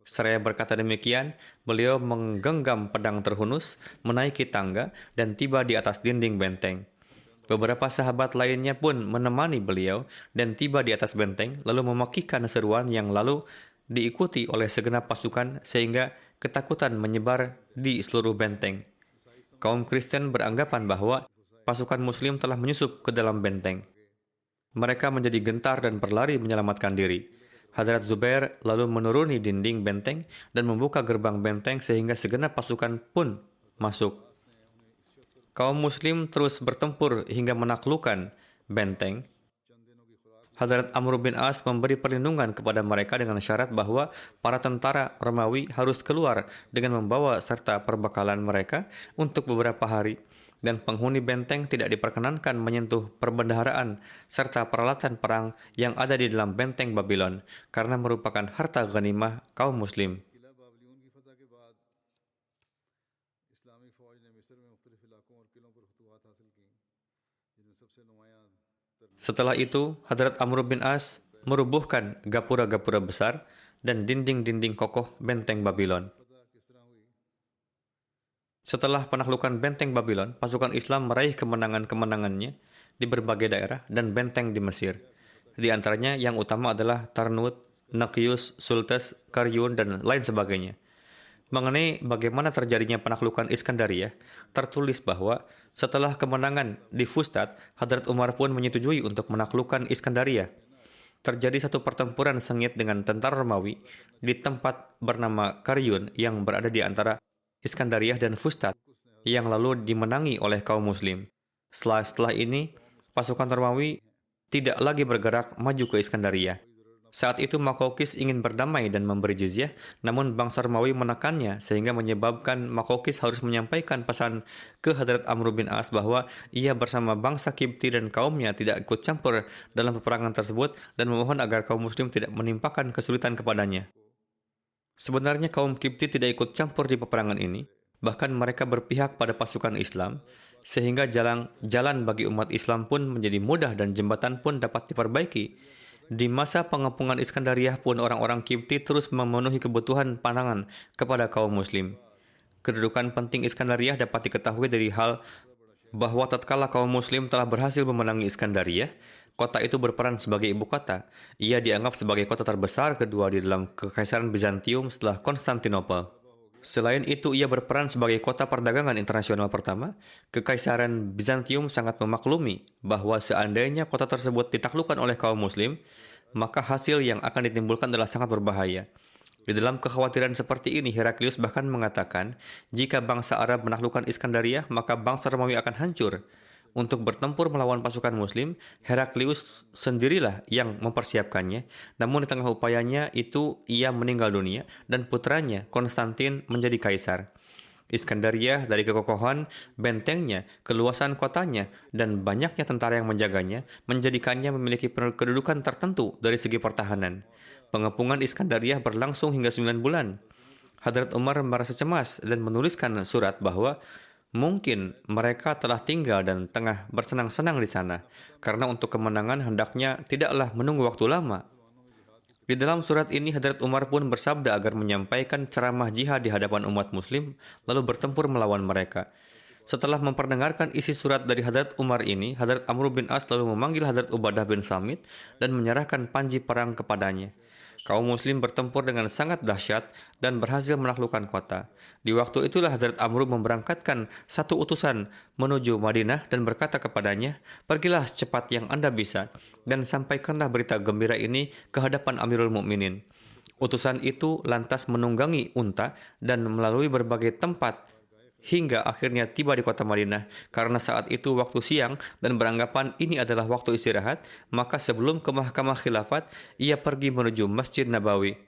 Seraya berkata demikian, beliau menggenggam pedang terhunus, menaiki tangga, dan tiba di atas dinding benteng. Beberapa sahabat lainnya pun menemani beliau dan tiba di atas benteng, lalu memekikkan seruan yang lalu diikuti oleh segenap pasukan sehingga ketakutan menyebar di seluruh benteng. Kaum Kristen beranggapan bahwa pasukan Muslim telah menyusup ke dalam benteng. Mereka menjadi gentar dan berlari menyelamatkan diri. Hadrat Zubair lalu menuruni dinding benteng dan membuka gerbang benteng sehingga segenap pasukan pun masuk. Kaum Muslim terus bertempur hingga menaklukkan benteng. Hadrat Amr bin As memberi perlindungan kepada mereka dengan syarat bahwa para tentara Romawi harus keluar dengan membawa serta perbekalan mereka untuk beberapa hari, dan penghuni benteng tidak diperkenankan menyentuh perbendaharaan serta peralatan perang yang ada di dalam benteng Babylon karena merupakan harta ghanimah kaum muslim. Setelah itu, Hadrat Amr bin As merubuhkan gapura-gapura besar dan dinding-dinding kokoh benteng Babylon. Setelah penaklukan benteng Babylon, pasukan Islam meraih kemenangan-kemenangannya di berbagai daerah dan benteng di Mesir. Di antaranya yang utama adalah Tarnut, Nakius, Sultes, Karyun, dan lain sebagainya. Mengenai bagaimana terjadinya penaklukan Iskandariyah, tertulis bahwa setelah kemenangan di Fustat, Hadrat Umar pun menyetujui untuk menaklukkan Iskandariyah. Terjadi satu pertempuran sengit dengan tentara Romawi di tempat bernama Karyun yang berada di antara Iskandariyah dan Fustat yang lalu dimenangi oleh kaum muslim. Setelah ini, pasukan Romawi tidak lagi bergerak maju ke Iskandariyah. Saat itu Makokis ingin berdamai dan memberi jizyah, namun bangsa Romawi menekannya sehingga menyebabkan Makokis harus menyampaikan pesan ke Hadrat Amr bin As bahwa ia bersama bangsa Kipti dan kaumnya tidak ikut campur dalam peperangan tersebut dan memohon agar kaum muslim tidak menimpakan kesulitan kepadanya. Sebenarnya kaum Kipti tidak ikut campur di peperangan ini, bahkan mereka berpihak pada pasukan Islam, sehingga jalan bagi umat Islam pun menjadi mudah dan jembatan pun dapat diperbaiki. Di masa pengepungan Iskandariyah pun orang-orang Kipti terus memenuhi kebutuhan pangan kepada kaum muslim. Kedudukan penting Iskandariyah dapat diketahui dari hal bahwa tatkala kaum muslim telah berhasil memenangi Iskandariyah, kota itu berperan sebagai ibu kota. Ia dianggap sebagai kota terbesar kedua di dalam Kekaisaran Bizantium setelah Konstantinopel. Selain itu, ia berperan sebagai kota perdagangan internasional pertama. Kekaisaran Bizantium sangat memaklumi bahwa seandainya kota tersebut ditaklukkan oleh kaum muslim, maka hasil yang akan ditimbulkan adalah sangat berbahaya. Di dalam kekhawatiran seperti ini, Heraklius bahkan mengatakan, jika bangsa Arab menaklukkan Iskandariyah, maka bangsa Romawi akan hancur. Untuk bertempur melawan pasukan muslim, Heraklius sendirilah yang mempersiapkannya. Namun di tengah upayanya itu ia meninggal dunia dan putranya Konstantin menjadi kaisar. Iskandariyah dari kekokohan bentengnya, keluasan kotanya, dan banyaknya tentara yang menjaganya menjadikannya memiliki kedudukan tertentu dari segi pertahanan. Pengepungan Iskandariyah berlangsung hingga 9 bulan. Hadrat Umar merasa cemas dan menuliskan surat bahwa mungkin mereka telah tinggal dan tengah bersenang-senang di sana, karena untuk kemenangan hendaknya tidaklah menunggu waktu lama. Di dalam surat ini, Hadrat Umar pun bersabda agar menyampaikan ceramah jihad di hadapan umat muslim, lalu bertempur melawan mereka. Setelah memperdengarkan isi surat dari Hadrat Umar ini, Hadrat Amr bin As lalu memanggil Hadrat Ubadah bin Samit dan menyerahkan panji perang kepadanya. Kaum muslim bertempur dengan sangat dahsyat dan berhasil menaklukkan kota. Di waktu itulah Hadrat Amr memberangkatkan satu utusan menuju Madinah dan berkata kepadanya, "Pergilah secepat yang Anda bisa dan sampaikanlah berita gembira ini ke hadapan Amirul Mukminin." Utusan itu lantas menunggangi unta dan melalui berbagai tempat hingga akhirnya tiba di kota Madinah. Karena saat itu waktu siang dan beranggapan ini adalah waktu istirahat, maka sebelum ke mahkamah khilafat, ia pergi menuju Masjid Nabawi.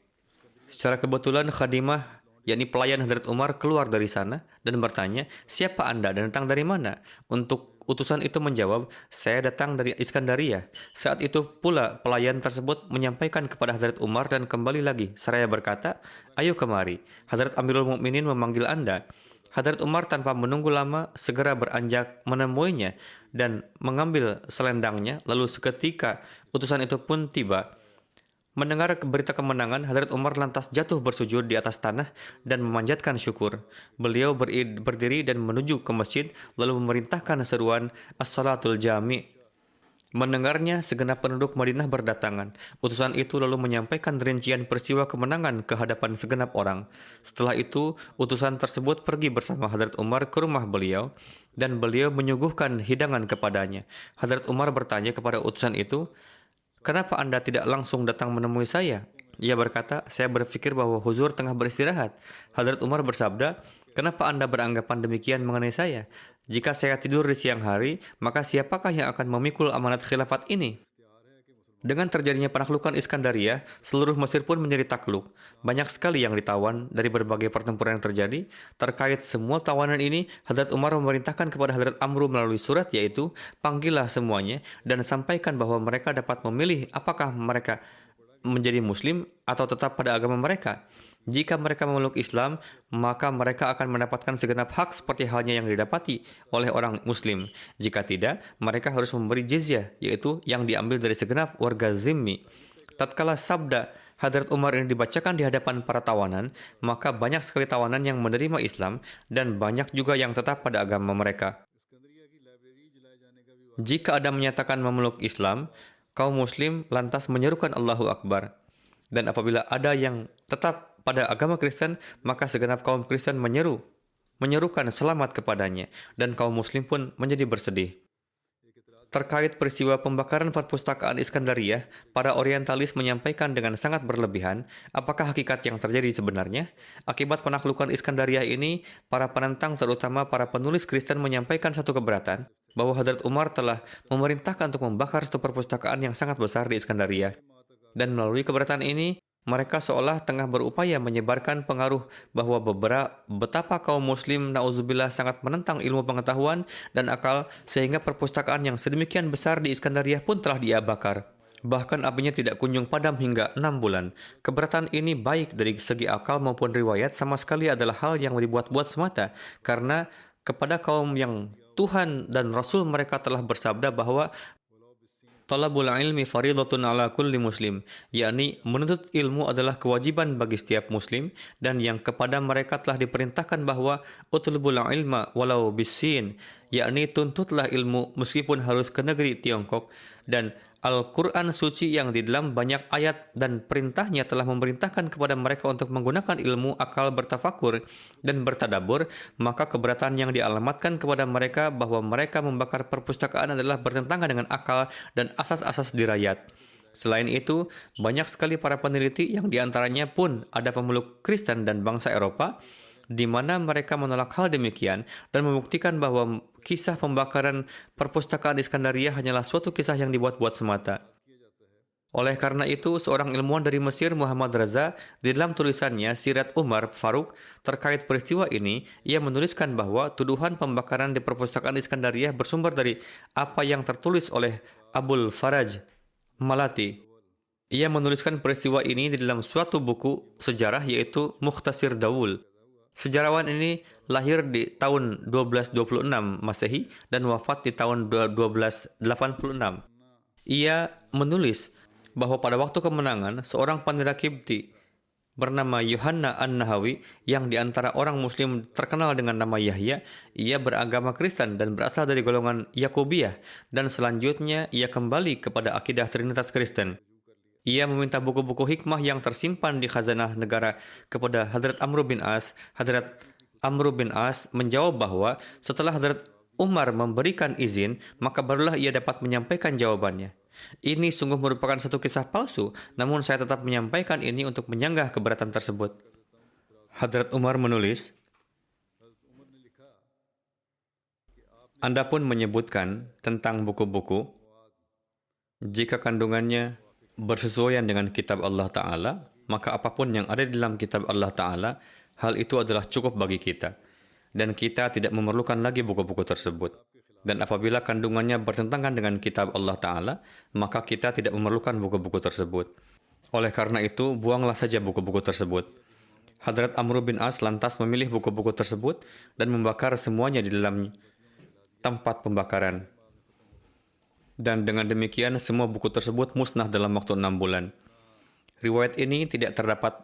Secara kebetulan khadimah, yakni pelayan Hadrat Umar, keluar dari sana dan bertanya, "Siapa Anda dan datang dari mana?" Untuk utusan itu menjawab, "Saya datang dari Iskandaria." Saat itu pula pelayan tersebut menyampaikan kepada Hadrat Umar dan kembali lagi seraya berkata, "Ayo kemari, Hadrat Amirul Mukminin memanggil Anda." Hadrat Umar tanpa menunggu lama segera beranjak menemuinya dan mengambil selendangnya, lalu seketika utusan itu pun tiba. Mendengar berita kemenangan, Hadrat Umar lantas jatuh bersujud di atas tanah dan memanjatkan syukur. Beliau berdiri dan menuju ke masjid, lalu memerintahkan seruan As-Salatul Jami'. Mendengarnya, segenap penduduk Madinah berdatangan. Utusan itu lalu menyampaikan rincian peristiwa kemenangan ke hadapan segenap orang. Setelah itu, utusan tersebut pergi bersama Hadrat Umar ke rumah beliau, dan beliau menyuguhkan hidangan kepadanya. Hadrat Umar bertanya kepada utusan itu, "Kenapa Anda tidak langsung datang menemui saya?" Ia berkata, "Saya berpikir bahwa Huzur tengah beristirahat." Hadrat Umar bersabda, "Kenapa Anda beranggapan demikian mengenai saya? Jika saya tidur di siang hari, maka siapakah yang akan memikul amanat khilafat ini?" Dengan terjadinya penaklukan Iskandaria, seluruh Mesir pun menjadi takluk. Banyak sekali yang ditawan dari berbagai pertempuran yang terjadi. Terkait semua tawanan ini, Hadrat Umar memerintahkan kepada Hadrat Amr melalui surat, yaitu, "Panggillah semuanya dan sampaikan bahwa mereka dapat memilih apakah mereka menjadi muslim atau tetap pada agama mereka. Jika mereka memeluk Islam, maka mereka akan mendapatkan segenap hak seperti halnya yang didapati oleh orang muslim. Jika tidak, mereka harus memberi jizyah, yaitu yang diambil dari segenap warga zimmi." Tatkala sabda Hadrat Umar ini dibacakan di hadapan para tawanan, maka banyak sekali tawanan yang menerima Islam dan banyak juga yang tetap pada agama mereka. Jika ada menyatakan memeluk Islam, kaum muslim lantas menyerukan Allahu Akbar. Dan apabila ada yang tetap pada agama Kristen, maka segenap kaum Kristen menyerukan selamat kepadanya, dan kaum muslim pun menjadi bersedih. Terkait peristiwa pembakaran perpustakaan Iskandaria, para orientalis menyampaikan dengan sangat berlebihan apakah hakikat yang terjadi sebenarnya. Akibat penaklukan Iskandaria ini, para penentang terutama para penulis Kristen menyampaikan satu keberatan bahwa Hadrat Umar telah memerintahkan untuk membakar satu perpustakaan yang sangat besar di Iskandaria. Dan melalui keberatan ini, mereka seolah tengah berupaya menyebarkan pengaruh bahwa betapa kaum muslim na'udzubillah sangat menentang ilmu pengetahuan dan akal, sehingga perpustakaan yang sedemikian besar di Iskandaria pun telah ia bakar. Bahkan apinya tidak kunjung padam hingga 6 bulan. Keberatan ini baik dari segi akal maupun riwayat sama sekali adalah hal yang dibuat-buat semata, karena kepada kaum yang Tuhan dan Rasul mereka telah bersabda bahwa talabul ilmi faridatun ala kulli muslim, yakni menuntut ilmu adalah kewajiban bagi setiap muslim, dan yang kepada mereka telah diperintahkan bahwa utlubul ilma walau bisin, yakni tuntutlah ilmu meskipun harus ke negeri Tiongkok. Dan Al-Quran suci yang di dalam banyak ayat dan perintahnya telah memerintahkan kepada mereka untuk menggunakan ilmu akal bertafakur dan bertadabur, maka keberatan yang dialamatkan kepada mereka bahwa mereka membakar perpustakaan adalah bertentangan dengan akal dan asas-asas dirayat. Selain itu, banyak sekali para peneliti yang diantaranya pun ada pemeluk Kristen dan bangsa Eropa, di mana mereka menolak hal demikian dan membuktikan bahwa kisah pembakaran perpustakaan Iskandaria hanyalah suatu kisah yang dibuat-buat semata. Oleh karena itu, seorang ilmuwan dari Mesir, Muhammad Raza, di dalam tulisannya Sirat Umar Faruk terkait peristiwa ini, ia menuliskan bahwa tuduhan pembakaran di perpustakaan Iskandaria bersumber dari apa yang tertulis oleh Abul Faraj Malati. Ia menuliskan peristiwa ini di dalam suatu buku sejarah, yaitu Mukhtasir Dawul. Sejarawan ini lahir di tahun 1226 Masehi dan wafat di tahun 1286. Ia menulis bahwa pada waktu kemenangan, seorang panitera Kibti bernama Yohanna An-Nahawi yang di antara orang Muslim terkenal dengan nama Yahya, ia beragama Kristen dan berasal dari golongan Yakubiyah, dan selanjutnya ia kembali kepada akidah Trinitas Kristen. Ia meminta buku-buku hikmah yang tersimpan di khazanah negara kepada Hadrat Amr bin As. Hadrat Amr bin As menjawab bahwa setelah Hadrat Umar memberikan izin, maka barulah ia dapat menyampaikan jawabannya. Ini sungguh merupakan satu kisah palsu, namun saya tetap menyampaikan ini untuk menyanggah keberatan tersebut. Hadrat Umar menulis, Anda pun menyebutkan tentang buku-buku, jika kandungannya bersesuaian dengan kitab Allah Ta'ala, maka apapun yang ada di dalam kitab Allah Ta'ala, hal itu adalah cukup bagi kita. Dan kita tidak memerlukan lagi buku-buku tersebut. Dan apabila kandungannya bertentangan dengan kitab Allah Ta'ala, maka kita tidak memerlukan buku-buku tersebut. Oleh karena itu, buanglah saja buku-buku tersebut. Hadrat Amr bin As lantas memilih buku-buku tersebut dan membakar semuanya di dalam tempat pembakaran. Dan dengan demikian, semua buku tersebut musnah dalam waktu 6 bulan. Riwayat ini tidak terdapat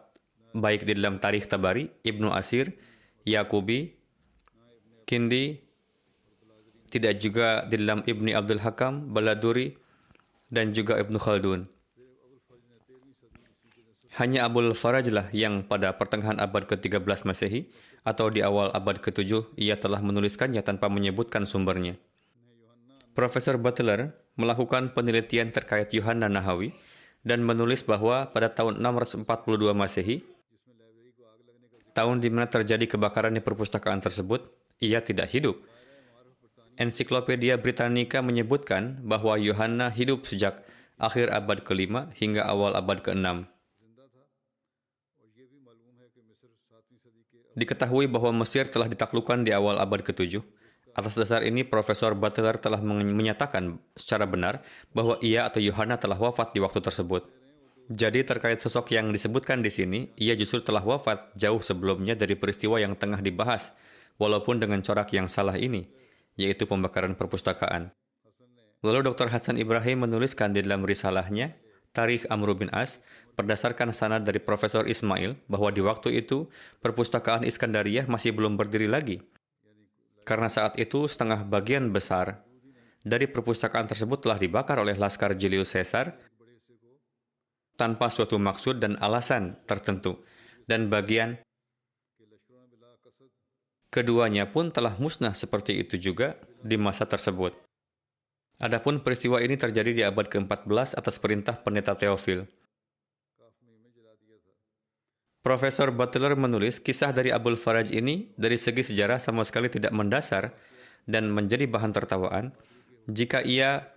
baik di dalam Tarikh Tabari, Ibnu Asir, Yaqubi, Kindi, tidak juga di dalam Ibni Abdul Hakam, Baladuri, dan juga Ibnu Khaldun. Hanya Abul Faraj lah yang pada pertengahan abad ke-13 Masehi atau di awal abad ke-7 ia telah menuliskannya tanpa menyebutkan sumbernya. Profesor Butler melakukan penelitian terkait Yohanna Nahawi dan menulis bahwa pada tahun 642 Masehi, tahun di mana terjadi kebakaran di perpustakaan tersebut, ia tidak hidup. Ensiklopedia Britannica menyebutkan bahwa Yohanna hidup sejak akhir abad ke-5 hingga awal abad ke-6. Diketahui bahwa Mesir telah ditaklukkan di awal abad ke-7. Atas dasar ini, Profesor Butler telah menyatakan secara benar bahwa ia atau Yohanna telah wafat di waktu tersebut. Jadi terkait sosok yang disebutkan di sini, ia justru telah wafat jauh sebelumnya dari peristiwa yang tengah dibahas, walaupun dengan corak yang salah ini, yaitu pembakaran perpustakaan. Lalu Dr. Hasan Ibrahim menuliskan di dalam risalahnya, Tarikh Amr bin As, berdasarkan sanad dari Profesor Ismail, bahwa di waktu itu, perpustakaan Iskandariyah masih belum berdiri lagi. Karena saat itu, setengah bagian besar dari perpustakaan tersebut telah dibakar oleh Laskar Julius Caesar tanpa suatu maksud dan alasan tertentu. Dan bagian keduanya pun telah musnah seperti itu juga di masa tersebut. Adapun peristiwa ini terjadi di abad ke-14 atas perintah pendeta Theophil. Profesor Butler menulis kisah dari Abul Faraj ini dari segi sejarah sama sekali tidak mendasar dan menjadi bahan tertawaan. Jika ia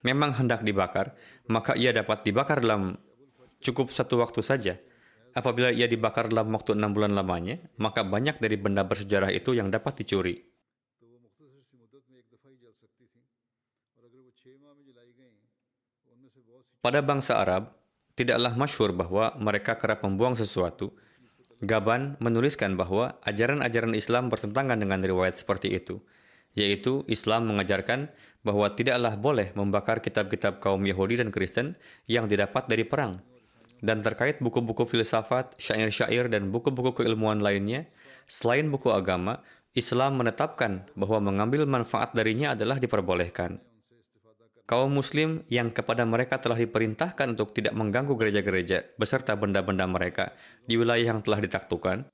memang hendak dibakar, maka ia dapat dibakar dalam cukup satu waktu saja. Apabila ia dibakar dalam waktu 6 bulan lamanya, maka banyak dari benda bersejarah itu yang dapat dicuri. Pada bangsa Arab, tidaklah masyhur bahwa mereka kerap membuang sesuatu. Gaban menuliskan bahwa ajaran-ajaran Islam bertentangan dengan riwayat seperti itu, yaitu Islam mengajarkan bahwa tidaklah boleh membakar kitab-kitab kaum Yahudi dan Kristen yang didapat dari perang. Dan terkait buku-buku filsafat, syair-syair, dan buku-buku keilmuan lainnya, selain buku agama, Islam menetapkan bahwa mengambil manfaat darinya adalah diperbolehkan. Kaum Muslim yang kepada mereka telah diperintahkan untuk tidak mengganggu gereja-gereja beserta benda-benda mereka di wilayah yang telah ditaklukkan,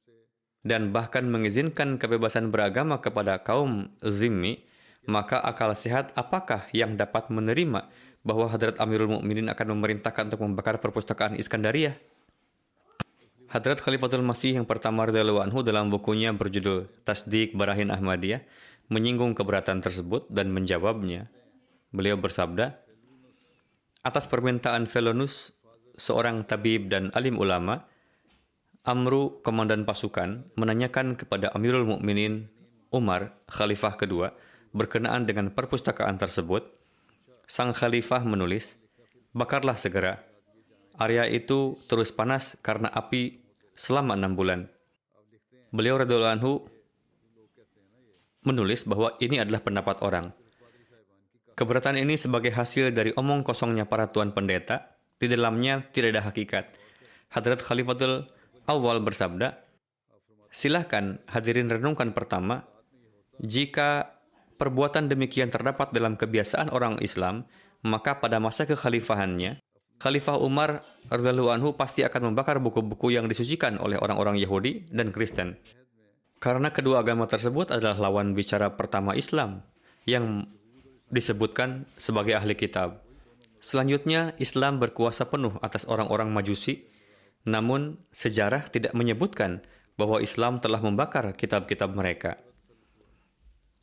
dan bahkan mengizinkan kebebasan beragama kepada kaum zimmi, maka akal sehat apakah yang dapat menerima bahwa Hadrat Amirul Mukminin akan memerintahkan untuk membakar perpustakaan Iskandariyah? Hadrat Khalifatul Masih yang pertama radhiyallahu anhu dalam bukunya berjudul Tasdiq Barahin Ahmadiyah menyinggung keberatan tersebut dan menjawabnya. Beliau bersabda, atas permintaan Felonus, seorang tabib dan alim ulama, Amru, komandan pasukan, menanyakan kepada Amirul Mukminin Umar, khalifah kedua, berkenaan dengan perpustakaan tersebut. Sang khalifah menulis, bakarlah segera. Area itu terus panas karena api selama 6 bulan. Beliau radhiyallahu anhu menulis bahwa ini adalah pendapat orang. Keberatan ini sebagai hasil dari omong kosongnya para tuan pendeta, di dalamnya tidak ada hakikat. Hadrat Khalifatul Awal bersabda, silahkan hadirin renungkan pertama, jika perbuatan demikian terdapat dalam kebiasaan orang Islam, maka pada masa kekhalifahannya, Khalifah Umar radhiyallahu anhu pasti akan membakar buku-buku yang disucikan oleh orang-orang Yahudi dan Kristen. Karena kedua agama tersebut adalah lawan bicara pertama Islam yang disebutkan sebagai ahli kitab. Selanjutnya, Islam berkuasa penuh atas orang-orang Majusi, namun sejarah tidak menyebutkan bahwa Islam telah membakar kitab-kitab mereka.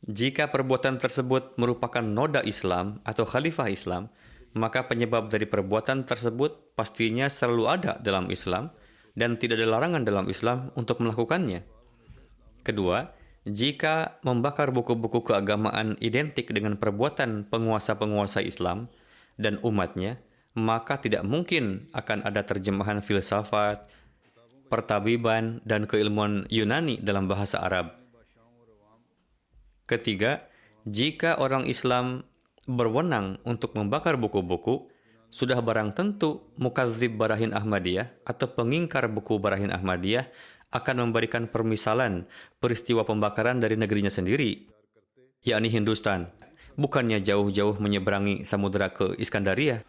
Jika perbuatan tersebut merupakan noda Islam atau khalifah Islam, maka penyebab dari perbuatan tersebut pastinya selalu ada dalam Islam dan tidak ada larangan dalam Islam untuk melakukannya. Kedua, jika membakar buku-buku keagamaan identik dengan perbuatan penguasa-penguasa Islam dan umatnya, maka tidak mungkin akan ada terjemahan filsafat, pertabiban, dan keilmuan Yunani dalam bahasa Arab. Ketiga, jika orang Islam berwenang untuk membakar buku-buku, sudah barang tentu mukadzib Barahin Ahmadiyah atau pengingkar buku Barahin Ahmadiyah akan memberikan permisalan peristiwa pembakaran dari negerinya sendiri, yakni Hindustan. Bukannya jauh-jauh menyeberangi samudera ke Iskandaria.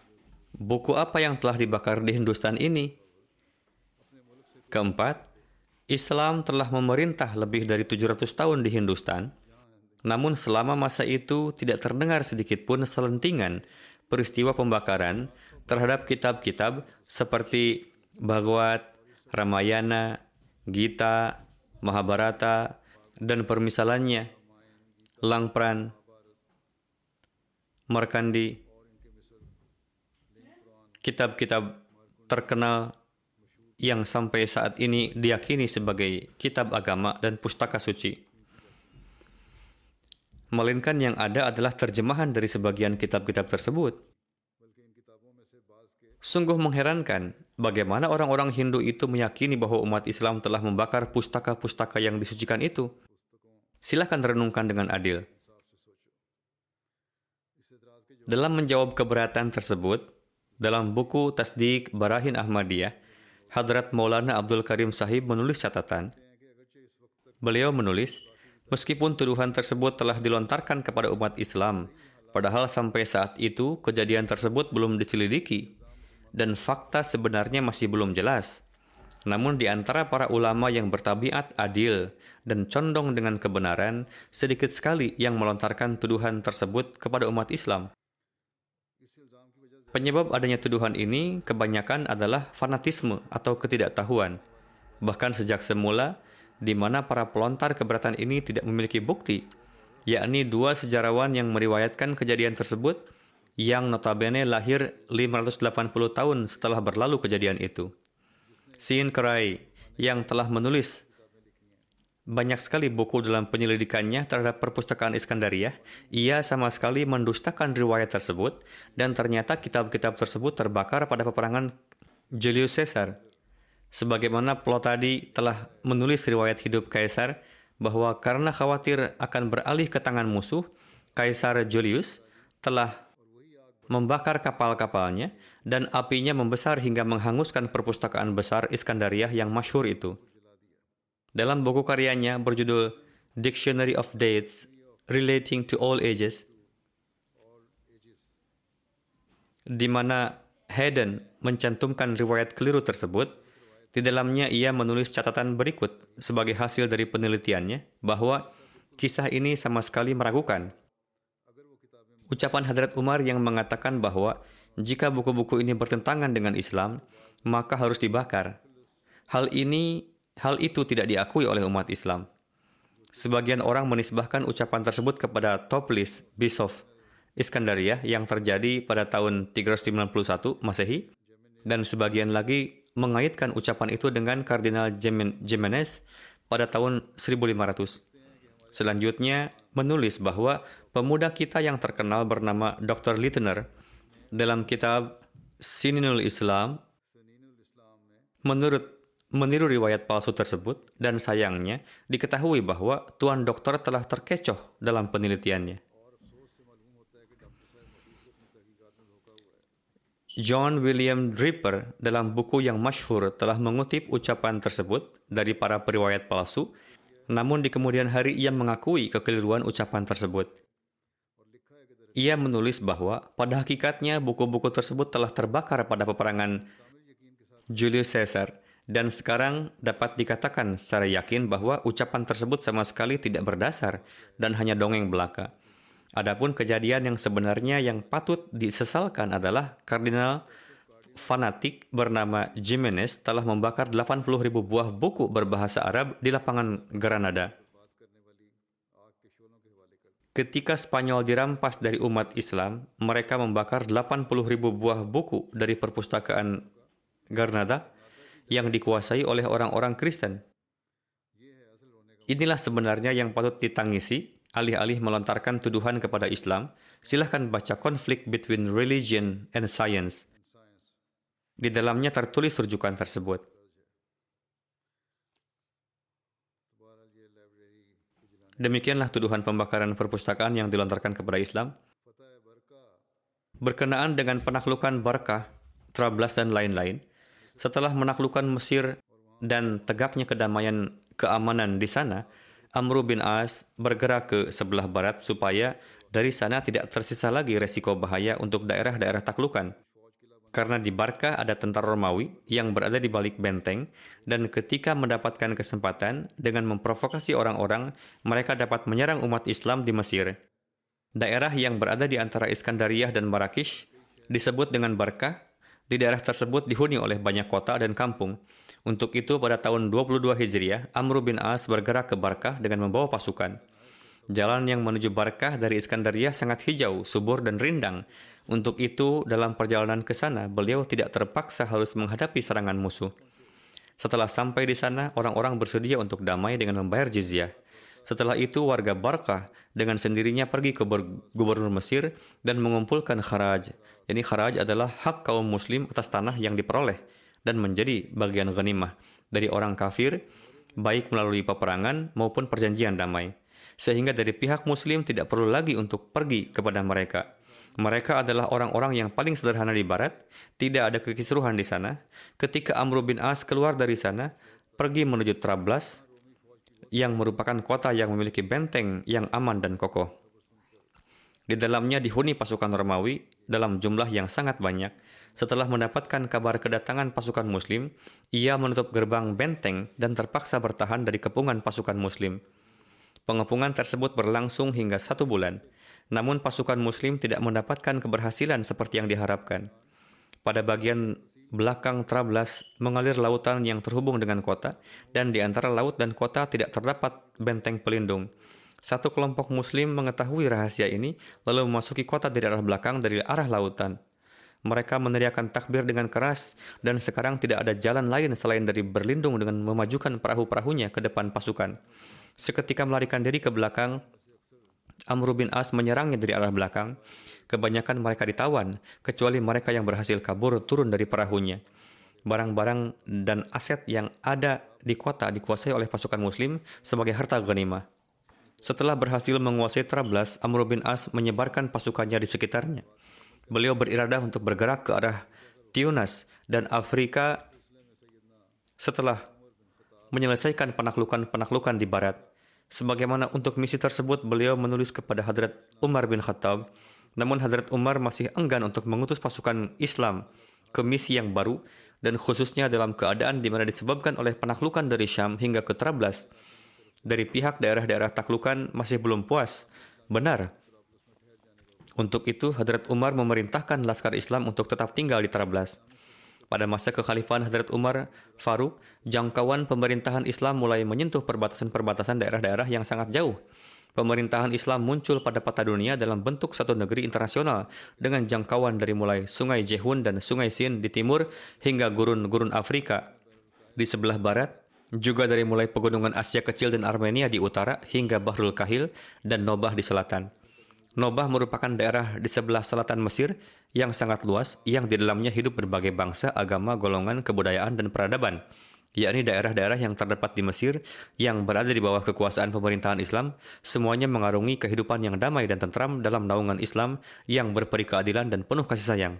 Buku apa yang telah dibakar di Hindustan ini? Keempat, Islam telah memerintah lebih dari 700 tahun di Hindustan. Namun selama masa itu tidak terdengar sedikit pun selentingan peristiwa pembakaran terhadap kitab-kitab seperti Bhagavad, Ramayana, Gita, Mahabharata, dan permisalannya, Langpran, Markandi, kitab-kitab terkenal yang sampai saat ini diyakini sebagai kitab agama dan pustaka suci. Melainkan yang ada adalah terjemahan dari sebagian kitab-kitab tersebut. Sungguh mengherankan bagaimana orang-orang Hindu itu meyakini bahwa umat Islam telah membakar pustaka-pustaka yang disucikan itu. Silakan renungkan dengan adil. Dalam menjawab keberatan tersebut, dalam buku Tasdik Barahin Ahmadiyah, Hadrat Maulana Abdul Karim Sahib menulis catatan. Beliau menulis, meskipun tuduhan tersebut telah dilontarkan kepada umat Islam, padahal sampai saat itu kejadian tersebut belum diselidiki dan fakta sebenarnya masih belum jelas. Namun di antara para ulama yang bertabiat adil dan condong dengan kebenaran, sedikit sekali yang melontarkan tuduhan tersebut kepada umat Islam. Penyebab adanya tuduhan ini kebanyakan adalah fanatisme atau ketidaktahuan. Bahkan sejak semula, di mana para pelontar keberatan ini tidak memiliki bukti, yakni dua sejarawan yang meriwayatkan kejadian tersebut yang notabene lahir 580 tahun setelah berlalu kejadian itu. Sin Karai yang telah menulis banyak sekali buku dalam penyelidikannya terhadap perpustakaan Iskandariyah, ia sama sekali mendustakan riwayat tersebut dan ternyata kitab-kitab tersebut terbakar pada peperangan Julius Caesar. Sebagaimana Plotadi telah menulis riwayat hidup Kaisar bahwa karena khawatir akan beralih ke tangan musuh, Kaisar Julius telah membakar kapal-kapalnya dan apinya membesar hingga menghanguskan perpustakaan besar Iskandariyah yang masyhur itu. Dalam buku karyanya berjudul Dictionary of Dates Relating to All Ages, di mana Haydn mencantumkan riwayat keliru tersebut, di dalamnya ia menulis catatan berikut sebagai hasil dari penelitiannya bahwa kisah ini sama sekali meragukan. Ucapan Hadrat Umar yang mengatakan bahwa jika buku-buku ini bertentangan dengan Islam, maka harus dibakar. Hal itu tidak diakui oleh umat Islam. Sebagian orang menisbahkan ucapan tersebut kepada Toplis Bishop Iskandariyah yang terjadi pada tahun 391 Masehi, dan sebagian lagi mengaitkan ucapan itu dengan Kardinal Jimenez pada tahun 1500. Selanjutnya menulis bahwa pemuda kita yang terkenal bernama Dr. Littner dalam kitab Sininul Islam meniru riwayat palsu tersebut, dan sayangnya diketahui bahwa Tuan Dokter telah terkecoh dalam penelitiannya. John William Draper dalam buku yang masyhur telah mengutip ucapan tersebut dari para periwayat palsu, namun di kemudian hari ia mengakui kekeliruan ucapan tersebut. Ia menulis bahwa pada hakikatnya buku-buku tersebut telah terbakar pada peperangan Julius Caesar, dan sekarang dapat dikatakan secara yakin bahwa ucapan tersebut sama sekali tidak berdasar dan hanya dongeng belaka. Adapun kejadian yang sebenarnya yang patut disesalkan adalah kardinal fanatik bernama Jimenez telah membakar 80.000 buah buku berbahasa Arab di lapangan Granada. Ketika Spanyol dirampas dari umat Islam, mereka membakar 80.000 buah buku dari perpustakaan Granada yang dikuasai oleh orang-orang Kristen. Inilah sebenarnya yang patut ditangisi, alih-alih melontarkan tuduhan kepada Islam. Silahkan baca Conflict Between Religion and Science. Di dalamnya tertulis rujukan tersebut. Demikianlah tuduhan pembakaran perpustakaan yang dilontarkan kepada Islam. Berkenaan dengan penaklukan Barkah, Trablas, dan lain-lain, setelah menaklukkan Mesir dan tegaknya keamanan di sana, Amr bin As bergerak ke sebelah barat supaya dari sana tidak tersisa lagi resiko bahaya untuk daerah-daerah taklukan. Karena di Barkah ada tentara Romawi yang berada di balik benteng, dan ketika mendapatkan kesempatan dengan memprovokasi orang-orang, mereka dapat menyerang umat Islam di Mesir. Daerah yang berada di antara Iskandariyah dan Marrakesh disebut dengan Barkah. Di daerah tersebut dihuni oleh banyak kota dan kampung. Untuk itu pada tahun 22 Hijriah, Amr bin As bergerak ke Barkah dengan membawa pasukan. Jalan yang menuju Barkah dari Iskandariyah sangat hijau, subur, dan rindang. Untuk itu, dalam perjalanan ke sana, beliau tidak terpaksa harus menghadapi serangan musuh. Setelah sampai di sana, orang-orang bersedia untuk damai dengan membayar jizyah. Setelah itu, warga Barkah dengan sendirinya pergi ke gubernur Mesir dan mengumpulkan kharaj. Jadi kharaj adalah hak kaum muslim atas tanah yang diperoleh dan menjadi bagian ghanimah dari orang kafir, baik melalui peperangan maupun perjanjian damai. Sehingga dari pihak muslim tidak perlu lagi untuk pergi kepada mereka. Mereka adalah orang-orang yang paling sederhana di barat, tidak ada kekisruhan di sana. Ketika Amr bin As keluar dari sana, pergi menuju Trablas, yang merupakan kota yang memiliki benteng yang aman dan kokoh. Di dalamnya dihuni pasukan Romawi dalam jumlah yang sangat banyak. Setelah mendapatkan kabar kedatangan pasukan Muslim, ia menutup gerbang benteng dan terpaksa bertahan dari kepungan pasukan Muslim. Pengepungan tersebut berlangsung hingga 1 bulan. Namun pasukan Muslim tidak mendapatkan keberhasilan seperti yang diharapkan. Pada bagian belakang Trablas mengalir lautan yang terhubung dengan kota, dan di antara laut dan kota tidak terdapat benteng pelindung. Satu kelompok Muslim mengetahui rahasia ini, lalu memasuki kota dari arah belakang dari arah lautan. Mereka meneriakkan takbir dengan keras, dan sekarang tidak ada jalan lain selain dari berlindung dengan memajukan perahu-perahunya ke depan pasukan. Seketika melarikan diri ke belakang, Amr bin As menyerangnya dari arah belakang. Kebanyakan mereka ditawan, kecuali mereka yang berhasil kabur turun dari perahunya. Barang-barang dan aset yang ada di kota dikuasai oleh pasukan Muslim sebagai harta ghanimah. Setelah berhasil menguasai Trablas, Amr bin As menyebarkan pasukannya di sekitarnya. Beliau beriradah untuk bergerak ke arah Tunis dan Afrika setelah menyelesaikan penaklukan-penaklukan di barat. Sebagaimana untuk misi tersebut, beliau menulis kepada Hadrat Umar bin Khattab. Namun Hadrat Umar masih enggan untuk mengutus pasukan Islam ke misi yang baru, dan khususnya dalam keadaan di mana disebabkan oleh penaklukan dari Syam hingga ke Trablas. Dari pihak daerah-daerah taklukan masih belum puas. Benar. Untuk itu, Hadrat Umar memerintahkan laskar Islam untuk tetap tinggal di Trablas. Pada masa kekhalifahan Hadrat Umar Faruk, jangkauan pemerintahan Islam mulai menyentuh perbatasan-perbatasan daerah-daerah yang sangat jauh. Pemerintahan Islam muncul pada peta dunia dalam bentuk satu negeri internasional dengan jangkauan dari mulai Sungai Jehun dan Sungai Sind di timur hingga gurun-gurun Afrika di sebelah barat, juga dari mulai pegunungan Asia Kecil dan Armenia di utara hingga Bahrul Kahil dan Nobah di selatan. Nobah merupakan daerah di sebelah selatan Mesir yang sangat luas, yang di dalamnya hidup berbagai bangsa, agama, golongan, kebudayaan, dan peradaban, yakni daerah-daerah yang terdapat di Mesir yang berada di bawah kekuasaan pemerintahan Islam, semuanya mengarungi kehidupan yang damai dan tentram dalam naungan Islam yang berperi keadilan dan penuh kasih sayang.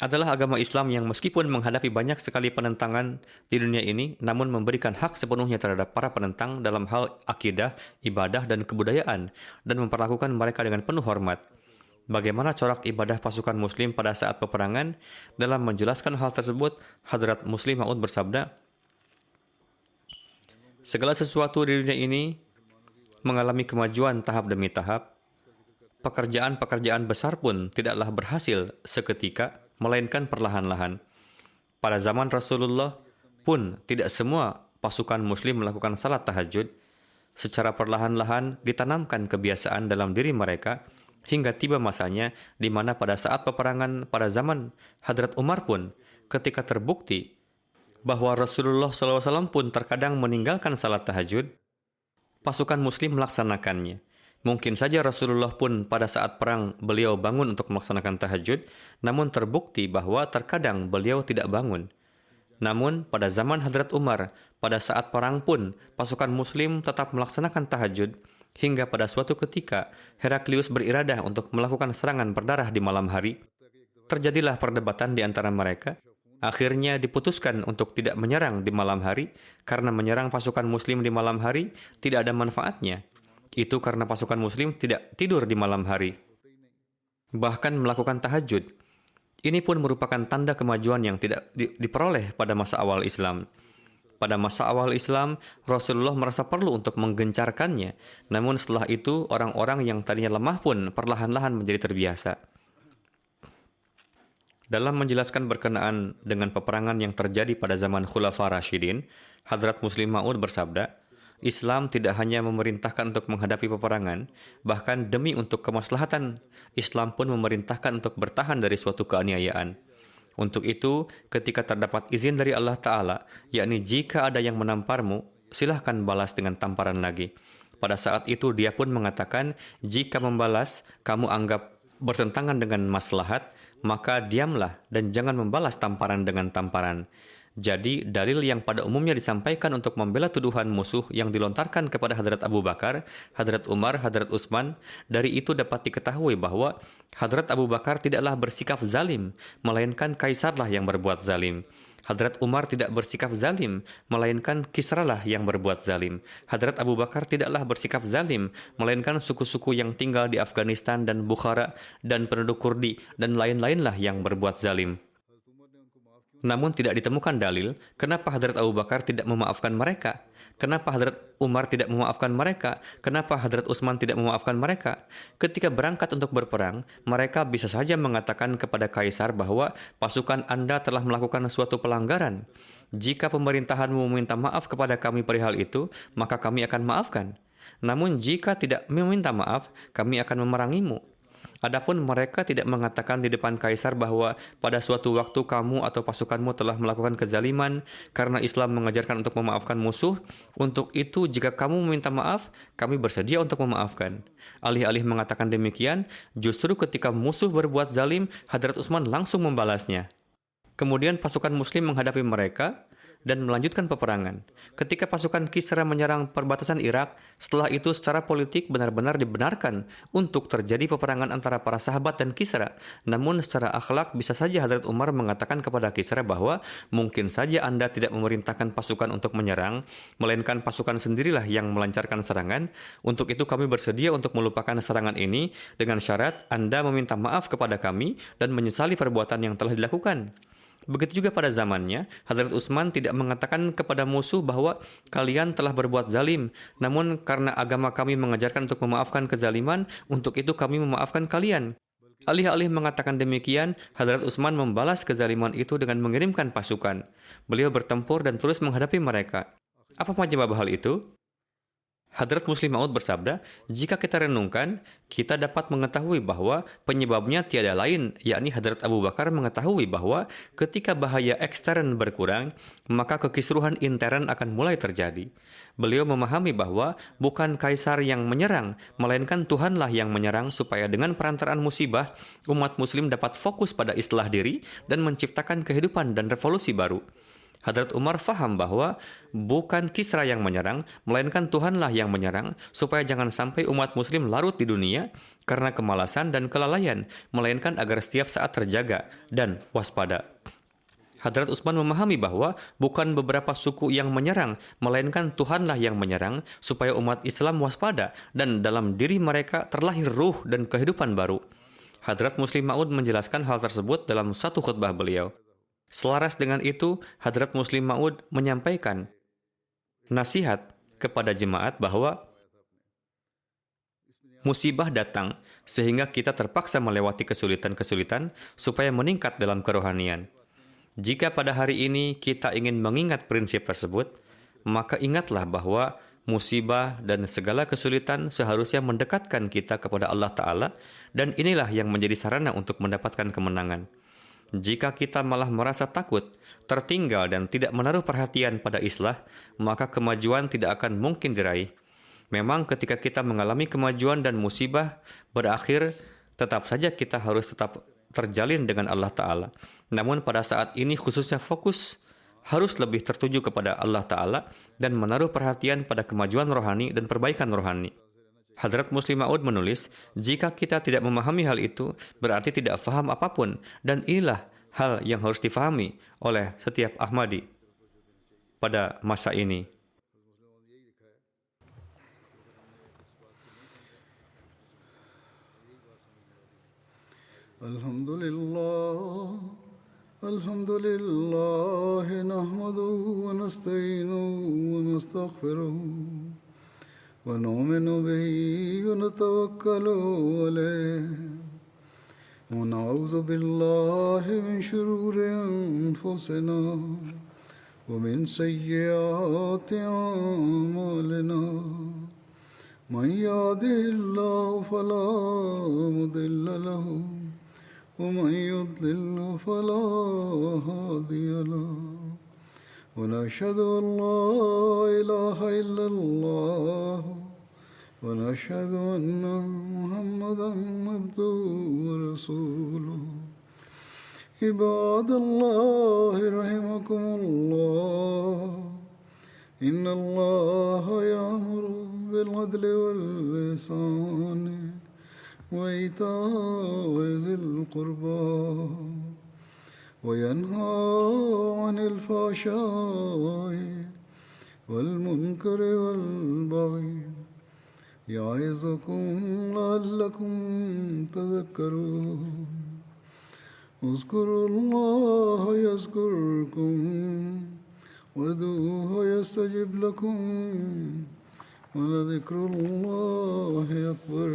adalah agama Islam yang meskipun menghadapi banyak sekali penentangan di dunia ini, namun memberikan hak sepenuhnya terhadap para penentang dalam hal akidah, ibadah, dan kebudayaan, dan memperlakukan mereka dengan penuh hormat. Bagaimana corak ibadah pasukan Muslim pada saat peperangan? Dalam menjelaskan hal tersebut, Hadrat Muslim Maud bersabda, segala sesuatu di dunia ini mengalami kemajuan tahap demi tahap. Pekerjaan-pekerjaan besar pun tidaklah berhasil seketika, melainkan perlahan-lahan. Pada zaman Rasulullah pun tidak semua pasukan Muslim melakukan salat tahajud. Secara perlahan-lahan ditanamkan kebiasaan dalam diri mereka hingga tiba masanya di mana pada saat peperangan pada zaman Hadrat Umar pun ketika terbukti bahwa Rasulullah SAW pun terkadang meninggalkan salat tahajud, pasukan Muslim melaksanakannya. Mungkin saja Rasulullah pun pada saat perang beliau bangun untuk melaksanakan tahajud, namun terbukti bahwa terkadang beliau tidak bangun. Namun pada zaman Hadrat Umar, pada saat perang pun pasukan Muslim tetap melaksanakan tahajud, hingga pada suatu ketika Heraklius beriradah untuk melakukan serangan berdarah di malam hari. Terjadilah perdebatan di antara mereka. Akhirnya diputuskan untuk tidak menyerang di malam hari, karena menyerang pasukan Muslim di malam hari tidak ada manfaatnya. Itu karena pasukan Muslim tidak tidur di malam hari, bahkan melakukan tahajud. Ini pun merupakan tanda kemajuan yang tidak diperoleh pada masa awal Islam. Pada masa awal Islam, Rasulullah merasa perlu untuk menggencarkannya. Namun setelah itu, orang-orang yang tadinya lemah pun perlahan-lahan menjadi terbiasa. Dalam menjelaskan berkenaan dengan peperangan yang terjadi pada zaman Khulafa Rashidin, Hadrat Muslim Maud bersabda, Islam tidak hanya memerintahkan untuk menghadapi peperangan, bahkan demi untuk kemaslahatan, Islam pun memerintahkan untuk bertahan dari suatu keaniayaan. Untuk itu, ketika terdapat izin dari Allah Ta'ala, yakni jika ada yang menamparmu, silahkan balas dengan tamparan lagi. Pada saat itu, dia pun mengatakan, jika membalas, kamu anggap bertentangan dengan maslahat, maka diamlah dan jangan membalas tamparan dengan tamparan. Jadi, dalil yang pada umumnya disampaikan untuk membela tuduhan musuh yang dilontarkan kepada Hadrat Abu Bakar, Hadrat Umar, Hadrat Utsman, dari itu dapat diketahui bahwa Hadrat Abu Bakar tidaklah bersikap zalim, melainkan Kaisarlah yang berbuat zalim. Hadrat Umar tidak bersikap zalim, melainkan Kisralah yang berbuat zalim. Hadrat Abu Bakar tidaklah bersikap zalim, melainkan suku-suku yang tinggal di Afghanistan dan Bukhara dan penduduk Kurdi dan lain-lainlah yang berbuat zalim. Namun tidak ditemukan dalil kenapa Hadrat Abu Bakar tidak memaafkan mereka. Kenapa Hadrat Umar tidak memaafkan mereka? Kenapa Hadrat Utsman tidak memaafkan mereka? Ketika berangkat untuk berperang, mereka bisa saja mengatakan kepada Kaisar bahwa pasukan Anda telah melakukan suatu pelanggaran. Jika pemerintahanmu meminta maaf kepada kami perihal itu, maka kami akan maafkan. Namun jika tidak meminta maaf, kami akan memerangimu. Adapun mereka tidak mengatakan di depan Kaisar bahwa pada suatu waktu kamu atau pasukanmu telah melakukan kezaliman karena Islam mengajarkan untuk memaafkan musuh. Untuk itu, jika kamu meminta maaf, kami bersedia untuk memaafkan. Alih-alih mengatakan demikian, justru ketika musuh berbuat zalim, Hadrat Utsman langsung membalasnya. Kemudian pasukan Muslim menghadapi mereka dan melanjutkan peperangan. Ketika pasukan Kisra menyerang perbatasan Irak, setelah itu secara politik benar-benar dibenarkan untuk terjadi peperangan antara para sahabat dan Kisra. Namun secara akhlak bisa saja Hadrat Umar mengatakan kepada Kisra bahwa mungkin saja Anda tidak memerintahkan pasukan untuk menyerang, melainkan pasukan sendirilah yang melancarkan serangan. Untuk itu kami bersedia untuk melupakan serangan ini dengan syarat Anda meminta maaf kepada kami dan menyesali perbuatan yang telah dilakukan. Begitu juga pada zamannya, Hadrat Utsman tidak mengatakan kepada musuh bahwa kalian telah berbuat zalim. Namun karena agama kami mengajarkan untuk memaafkan kezaliman, untuk itu kami memaafkan kalian. Alih-alih mengatakan demikian, Hadrat Utsman membalas kezaliman itu dengan mengirimkan pasukan. Beliau bertempur dan terus menghadapi mereka. Apa penyebab hal itu? Hadrat Muslim Maud bersabda, jika kita renungkan, kita dapat mengetahui bahwa penyebabnya tiada lain, yakni Hadrat Abu Bakar mengetahui bahwa ketika bahaya ekstern berkurang, maka kekisruhan intern akan mulai terjadi. Beliau memahami bahwa bukan Kaisar yang menyerang, melainkan Tuhanlah yang menyerang supaya dengan perantaraan musibah, umat Muslim dapat fokus pada islah diri dan menciptakan kehidupan dan revolusi baru. Hadrat Umar faham bahwa bukan Kisra yang menyerang, melainkan Tuhanlah yang menyerang, supaya jangan sampai umat muslim larut di dunia karena kemalasan dan kelalaian, melainkan agar setiap saat terjaga dan waspada. Hadrat Utsman memahami bahwa bukan beberapa suku yang menyerang, melainkan Tuhanlah yang menyerang, supaya umat Islam waspada dan dalam diri mereka terlahir ruh dan kehidupan baru. Hadrat Muslim Maud menjelaskan hal tersebut dalam satu khutbah beliau. Selaras dengan itu, Hadrat Muslim Maud menyampaikan nasihat kepada jemaat bahwa musibah datang sehingga kita terpaksa melewati kesulitan-kesulitan supaya meningkat dalam kerohanian. Jika pada hari ini kita ingin mengingat prinsip tersebut, maka ingatlah bahwa musibah dan segala kesulitan seharusnya mendekatkan kita kepada Allah Ta'ala, dan inilah yang menjadi sarana untuk mendapatkan kemenangan. Jika kita malah merasa takut, tertinggal dan tidak menaruh perhatian pada islah, maka kemajuan tidak akan mungkin diraih. Memang ketika kita mengalami kemajuan dan musibah berakhir, tetap saja kita harus tetap terjalin dengan Allah Ta'ala. Namun pada saat ini khususnya fokus harus lebih tertuju kepada Allah Ta'ala dan menaruh perhatian pada kemajuan rohani dan perbaikan rohani. Hadrat Muslim Maud menulis, jika kita tidak memahami hal itu, berarti tidak faham apapun, dan inilah hal yang harus difahami oleh setiap Ahmadi pada masa ini. Alhamdulillah, alhamdulillah, nahmaduhu wa nasta'inuhu wa nastaghfiruh. ونؤمن به ونتوكل عليه ونعوذ بالله من شرور أنفسنا ومن سيئات أعمالنا من يهده الله فلا مضل له ومن يضلل فلا هادي له ونشهد أن لا إله إلا الله ونشهد أن محمدا عبده ورسوله عباد الله رحمكم الله إن الله يأمر بالعدل والإحسان وإيتاء ذي القربى وينهى عن الفحشاء والمنكر والبغي يعظكم لعلكم تذكرون اذكروا الله يذكركم وادعوه يستجب لكم ولذكر الله أكبر